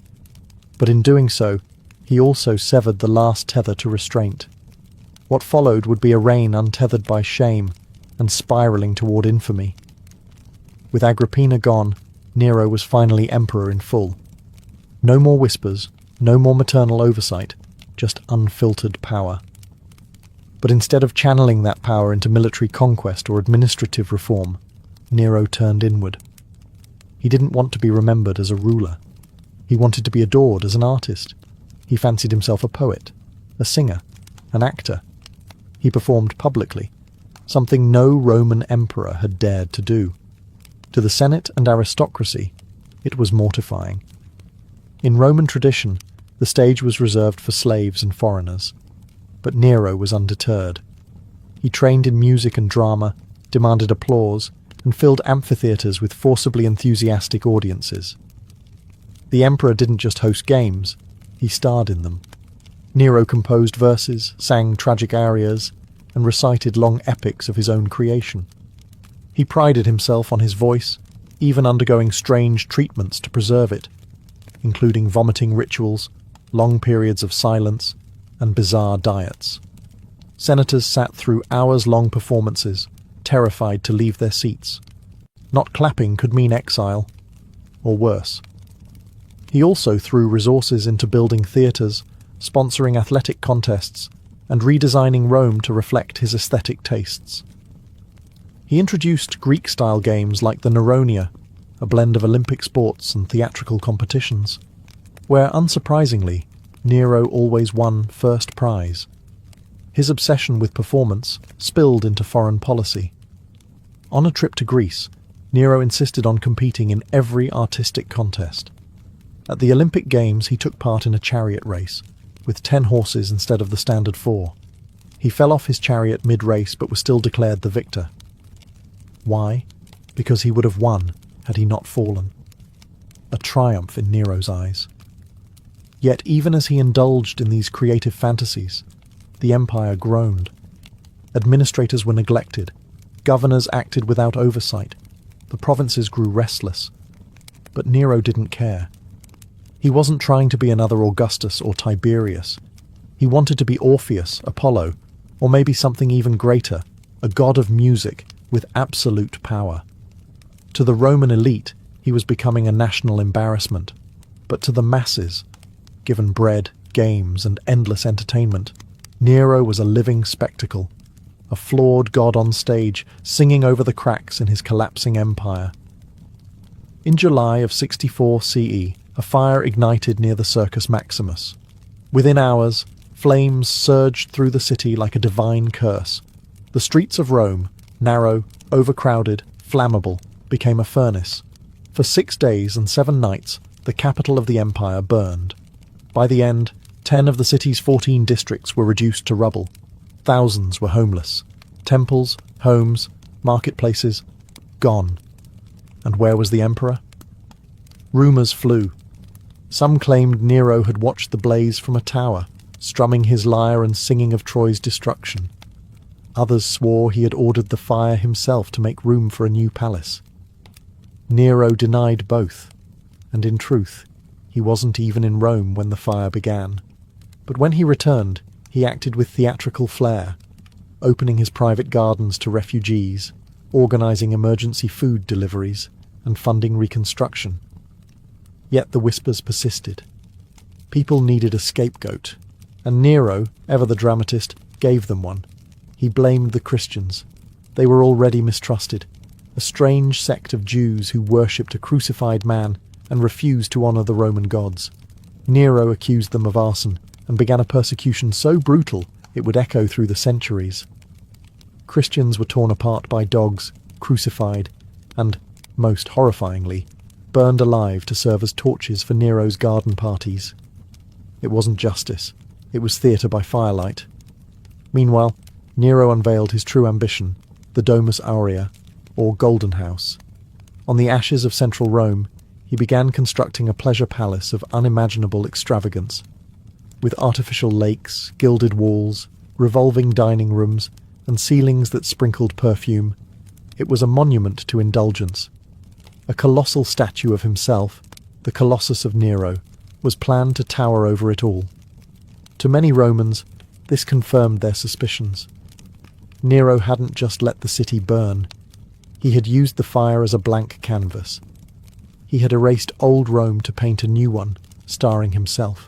But in doing so, He also severed the last tether to restraint. What followed would be a reign untethered by shame and spiralling toward infamy. With Agrippina gone, Nero was finally emperor in full. No more whispers, no more maternal oversight, just unfiltered power. But instead of channeling that power into military conquest or administrative reform, Nero turned inward. He didn't want to be remembered as a ruler. He wanted to be adored as an artist. He fancied himself a poet, a singer, an actor. He performed publicly, something no Roman emperor had dared to do. To the Senate and aristocracy, it was mortifying. In Roman tradition, the stage was reserved for slaves and foreigners. But Nero was undeterred. He trained in music and drama, demanded applause, and filled amphitheatres with forcibly enthusiastic audiences. The emperor didn't just host games, he starred in them. Nero composed verses, sang tragic arias, and recited long epics of his own creation. He prided himself on his voice, even undergoing strange treatments to preserve it, including vomiting rituals, long periods of silence, and bizarre diets. Senators sat through hours-long performances, terrified to leave their seats. Not clapping could mean exile, or worse. He also threw resources into building theatres, sponsoring athletic contests, and redesigning Rome to reflect his aesthetic tastes. He introduced Greek-style games like the Neronia, a blend of Olympic sports and theatrical competitions, where, unsurprisingly, Nero always won first prize. His obsession with performance spilled into foreign policy. On a trip to Greece, Nero insisted on competing in every artistic contest. At the Olympic Games, he took part in a chariot race, with 10 horses instead of the standard 4. He fell off his chariot mid-race but was still declared the victor. Why? Because he would have won had he not fallen. A triumph in Nero's eyes. Yet even as he indulged in these creative fantasies, the empire groaned. Administrators were neglected, governors acted without oversight, the provinces grew restless. But Nero didn't care. He wasn't trying to be another Augustus or Tiberius. He wanted to be Orpheus, Apollo, or maybe something even greater, a god of music with absolute power. To the Roman elite, he was becoming a national embarrassment, but to the masses, given bread, games, and endless entertainment, Nero was a living spectacle, a flawed god on stage singing over the cracks in his collapsing empire. In July of 64 CE, a fire ignited near the Circus Maximus. Within hours, flames surged through the city like a divine curse. The streets of Rome, narrow, overcrowded, flammable, became a furnace. For 6 days and 7 nights, the capital of the empire burned. By the end, 10 of the city's 14 districts were reduced to rubble. Thousands were homeless. Temples, homes, marketplaces, gone. And where was the emperor? Rumours flew. Some claimed Nero had watched the blaze from a tower, strumming his lyre and singing of Troy's destruction. Others swore he had ordered the fire himself to make room for a new palace. Nero denied both, and in truth, he wasn't even in Rome when the fire began. But when he returned, he acted with theatrical flair, opening his private gardens to refugees, organising emergency food deliveries, and funding reconstruction. Yet the whispers persisted. People needed a scapegoat, and Nero, ever the dramatist, gave them one. He blamed the Christians. They were already mistrusted, a strange sect of Jews who worshipped a crucified man and refused to honour the Roman gods. Nero accused them of arson and began a persecution so brutal it would echo through the centuries. Christians were torn apart by dogs, crucified, and, most horrifyingly, burned alive to serve as torches for Nero's garden parties. It wasn't justice, it was theatre by firelight. Meanwhile, Nero unveiled his true ambition, the Domus Aurea, or Golden House. On the ashes of central Rome, he began constructing a pleasure palace of unimaginable extravagance. With artificial lakes, gilded walls, revolving dining rooms, and ceilings that sprinkled perfume, it was a monument to indulgence. A colossal statue of himself, the Colossus of Nero, was planned to tower over it all. To many Romans, this confirmed their suspicions. Nero hadn't just let the city burn. He had used the fire as a blank canvas. He had erased old Rome to paint a new one, starring himself.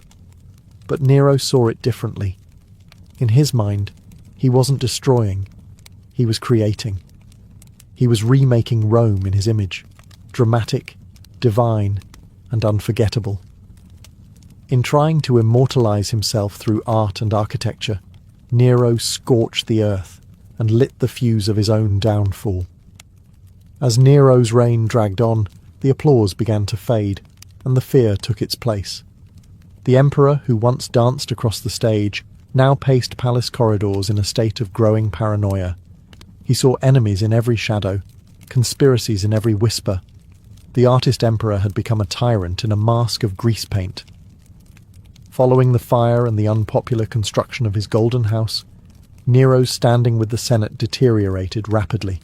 But Nero saw it differently. In his mind, he wasn't destroying, he was creating. He was remaking Rome in his image, dramatic, divine, and unforgettable. In trying to immortalize himself through art and architecture, Nero scorched the earth and lit the fuse of his own downfall. As Nero's reign dragged on, the applause began to fade, and the fear took its place. The emperor, who once danced across the stage, now paced palace corridors in a state of growing paranoia. He saw enemies in every shadow, conspiracies in every whisper. The artist emperor had become a tyrant in a mask of grease paint. Following the fire and the unpopular construction of his golden house, Nero's standing with the Senate deteriorated rapidly.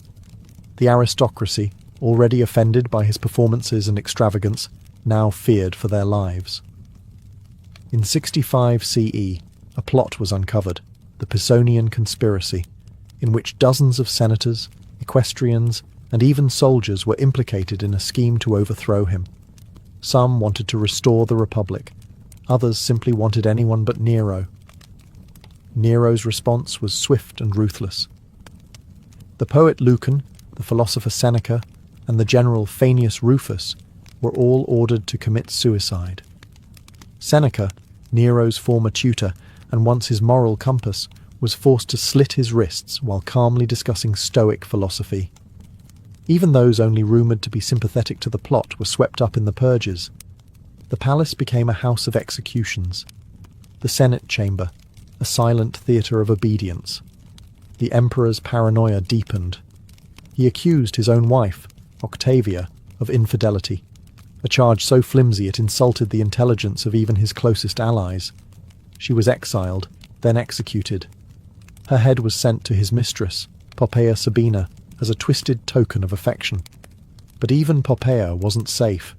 The aristocracy, already offended by his performances and extravagance, now feared for their lives. In 65 CE, a plot was uncovered, the Pisonian conspiracy, in which dozens of senators, equestrians, and even soldiers were implicated in a scheme to overthrow him. Some wanted to restore the Republic, others simply wanted anyone but Nero. Nero's response was swift and ruthless. The poet Lucan, the philosopher Seneca, and the general Faenius Rufus were all ordered to commit suicide. Seneca, Nero's former tutor and once his moral compass, was forced to slit his wrists while calmly discussing Stoic philosophy. Even those only rumoured to be sympathetic to the plot were swept up in the purges. The palace became a house of executions. The Senate chamber, a silent theatre of obedience. The emperor's paranoia deepened. He accused his own wife, Octavia, of infidelity, a charge so flimsy it insulted the intelligence of even his closest allies. She was exiled, then executed. Her head was sent to his mistress, Poppaea Sabina, as a twisted token of affection. But even Poppaea wasn't safe.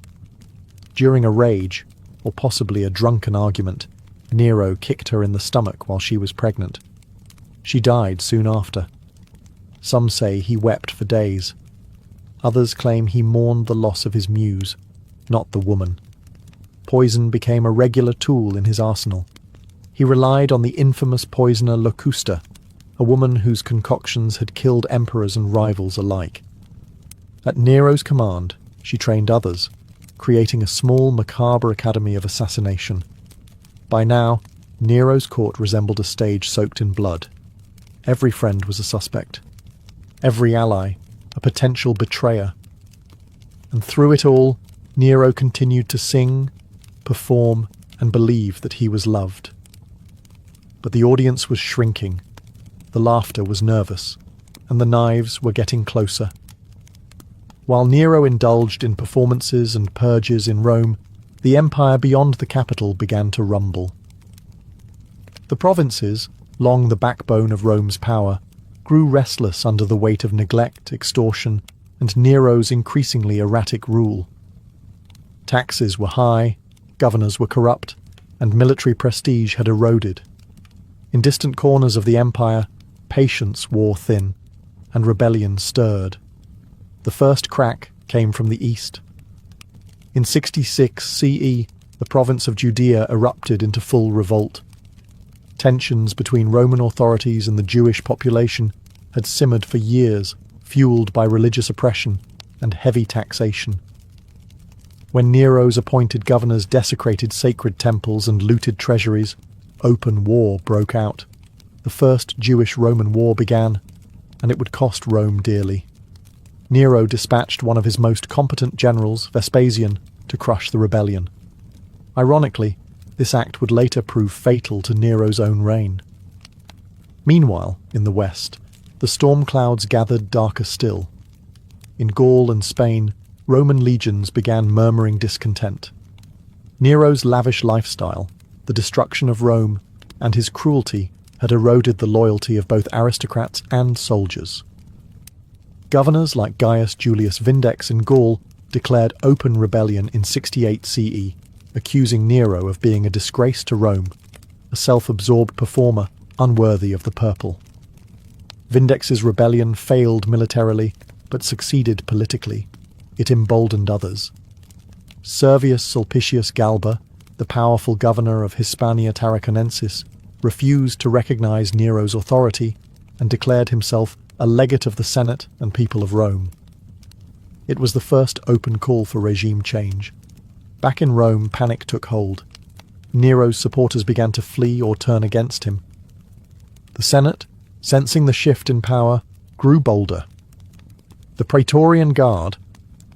During a rage, or possibly a drunken argument, Nero kicked her in the stomach while she was pregnant. She died soon after. Some say he wept for days. Others claim he mourned the loss of his muse, not the woman. Poison became a regular tool in his arsenal. He relied on the infamous poisoner Locusta, a woman whose concoctions had killed emperors and rivals alike. At Nero's command, she trained others, creating a small, macabre academy of assassination. By now, Nero's court resembled a stage soaked in blood. Every friend was a suspect. Every ally, a potential betrayer. And through it all, Nero continued to sing, perform, and believe that he was loved. But the audience was shrinking. The laughter was nervous, and the knives were getting closer. While Nero indulged in performances and purges in Rome, the empire beyond the capital began to rumble. The provinces, long the backbone of Rome's power, grew restless under the weight of neglect, extortion, and Nero's increasingly erratic rule. Taxes were high, governors were corrupt, and military prestige had eroded. In distant corners of the empire, patience wore thin, and rebellion stirred. The first crack came from the east. In 66 CE, the province of Judea erupted into full revolt. Tensions between Roman authorities and the Jewish population had simmered for years, fueled by religious oppression and heavy taxation. When Nero's appointed governors desecrated sacred temples and looted treasuries, open war broke out. The First Jewish-Roman War began, and it would cost Rome dearly. Nero dispatched one of his most competent generals, Vespasian, to crush the rebellion. Ironically, this act would later prove fatal to Nero's own reign. Meanwhile, in the west, the storm clouds gathered darker still. In Gaul and Spain, Roman legions began murmuring discontent. Nero's lavish lifestyle, the destruction of Rome, and his cruelty had eroded the loyalty of both aristocrats and soldiers. Governors like Gaius Julius Vindex in Gaul declared open rebellion in 68 CE, accusing Nero of being a disgrace to Rome, a self-absorbed performer unworthy of the purple. Vindex's rebellion failed militarily, but succeeded politically. It emboldened others. Servius Sulpicius Galba, the powerful governor of Hispania Tarraconensis, refused to recognize Nero's authority and declared himself a legate of the Senate and people of Rome. It was the first open call for regime change. Back in Rome, panic took hold. Nero's supporters began to flee or turn against him. The Senate, sensing the shift in power, grew bolder. The Praetorian Guard,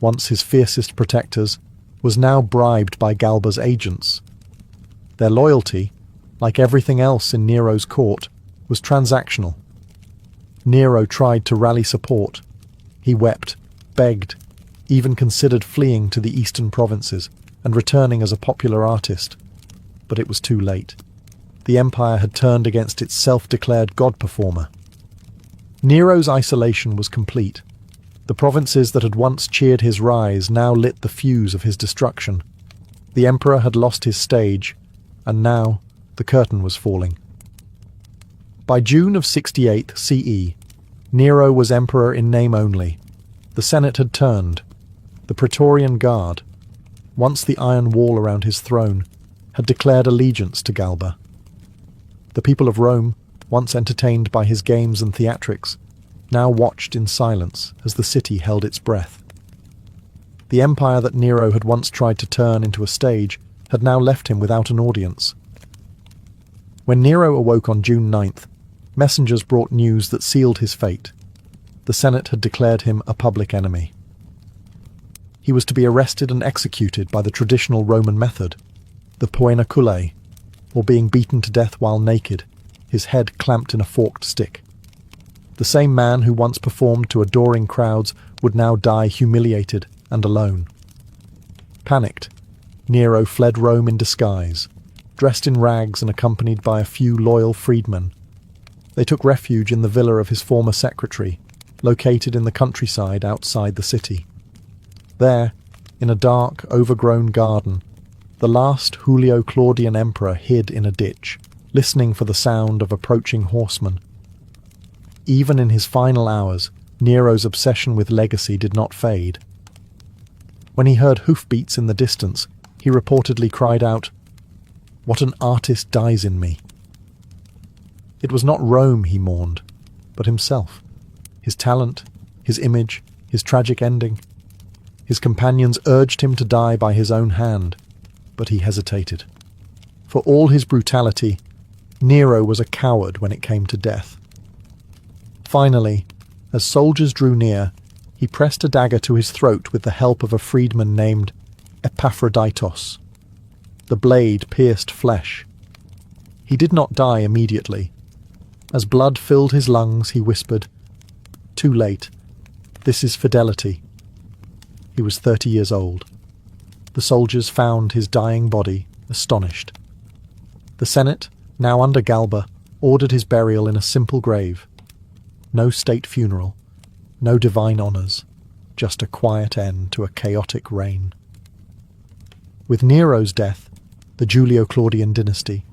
once his fiercest protectors, was now bribed by Galba's agents. Their loyalty, like everything else in Nero's court, was transactional. Nero tried to rally support. He wept, begged, even considered fleeing to the eastern provinces and returning as a popular artist. But it was too late. The empire had turned against its self-declared god performer. Nero's isolation was complete. The provinces that had once cheered his rise now lit the fuse of his destruction. The emperor had lost his stage, and now the curtain was falling. By June of 68 CE, Nero was emperor in name only. The Senate had turned. The Praetorian Guard, once the iron wall around his throne, had declared allegiance to Galba. The people of Rome, once entertained by his games and theatrics, now watched in silence as the city held its breath. The empire that Nero had once tried to turn into a stage had now left him without an audience. When Nero awoke on June 9th, messengers brought news that sealed his fate. The Senate had declared him a public enemy. He was to be arrested and executed by the traditional Roman method, the poenaculae, or being beaten to death while naked, his head clamped in a forked stick. The same man who once performed to adoring crowds would now die humiliated and alone. Panicked, Nero fled Rome in disguise, dressed in rags and accompanied by a few loyal freedmen. They took refuge in the villa of his former secretary, located in the countryside outside the city. There, in a dark, overgrown garden, the last Julio Claudian emperor hid in a ditch, listening for the sound of approaching horsemen. Even in his final hours, Nero's obsession with legacy did not fade. When he heard hoofbeats in the distance, he reportedly cried out, "What an artist dies in me!" It was not Rome he mourned, but himself, his talent, his image, his tragic ending. His companions urged him to die by his own hand, but he hesitated. For all his brutality, Nero was a coward when it came to death. Finally, as soldiers drew near, he pressed a dagger to his throat with the help of a freedman named Epaphroditos. The blade pierced flesh. He did not die immediately. As blood filled his lungs, he whispered, "Too late. This is fidelity." He was 30 years old. The soldiers found his dying body, astonished. The Senate, now under Galba, ordered his burial in a simple grave. No state funeral, no divine honours, just a quiet end to a chaotic reign. With Nero's death, the Julio-Claudian dynasty,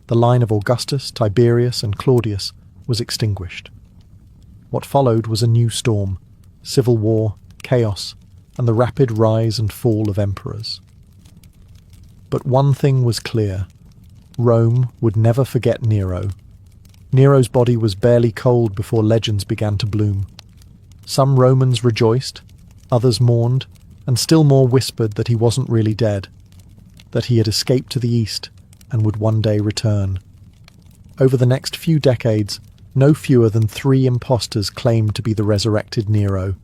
the line of Augustus, Tiberius and Claudius, was extinguished. What followed was a new storm, civil war, chaos, and the rapid rise and fall of emperors. But one thing was clear. Rome would never forget Nero. Nero's body was barely cold before legends began to bloom. Some Romans rejoiced, others mourned, and still more whispered that he wasn't really dead, that he had escaped to the east and would one day return. Over the next few decades, no fewer than 3 impostors claimed to be the resurrected Nero,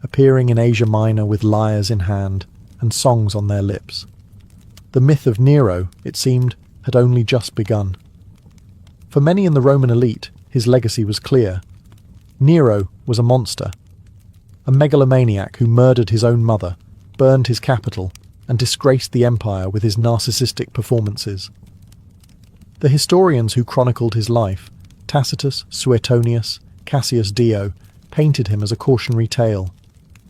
appearing in Asia Minor with lyres in hand and songs on their lips. The myth of Nero, it seemed, had only just begun. For many in the Roman elite, his legacy was clear. Nero was a monster, a megalomaniac who murdered his own mother, burned his capital, and disgraced the empire with his narcissistic performances. The historians who chronicled his life, Tacitus, Suetonius, Cassius Dio, painted him as a cautionary tale,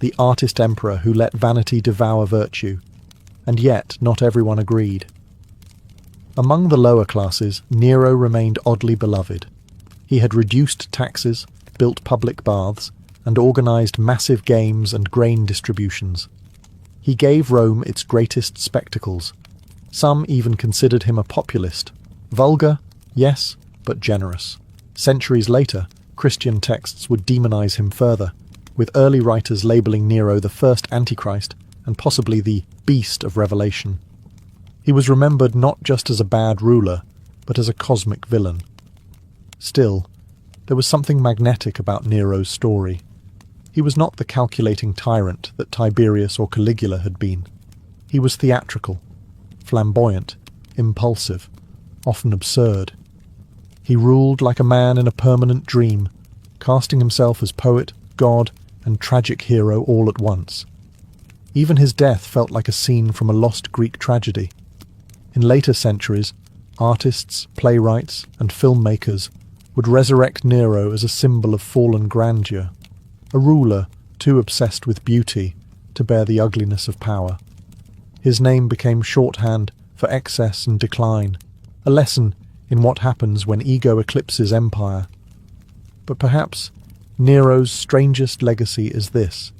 the artist emperor who let vanity devour virtue, and yet not everyone agreed. Among the lower classes, Nero remained oddly beloved. He had reduced taxes, built public baths, and organized massive games and grain distributions. He gave Rome its greatest spectacles. Some even considered him a populist. Vulgar, yes, but generous. Centuries later, Christian texts would demonize him further, with early writers labeling Nero the first Antichrist and possibly the beast of Revelation. He was remembered not just as a bad ruler, but as a cosmic villain. Still, there was something magnetic about Nero's story. He was not the calculating tyrant that Tiberius or Caligula had been. He was theatrical, flamboyant, impulsive, often absurd. He ruled like a man in a permanent dream, casting himself as poet, god, and tragic hero all at once. Even his death felt like a scene from a lost Greek tragedy. In later centuries, artists, playwrights, and filmmakers would resurrect Nero as a symbol of fallen grandeur, a ruler too obsessed with beauty to bear the ugliness of power. His name became shorthand for excess and decline, a lesson in what happens when ego eclipses empire. But perhaps Nero's strangest legacy is this: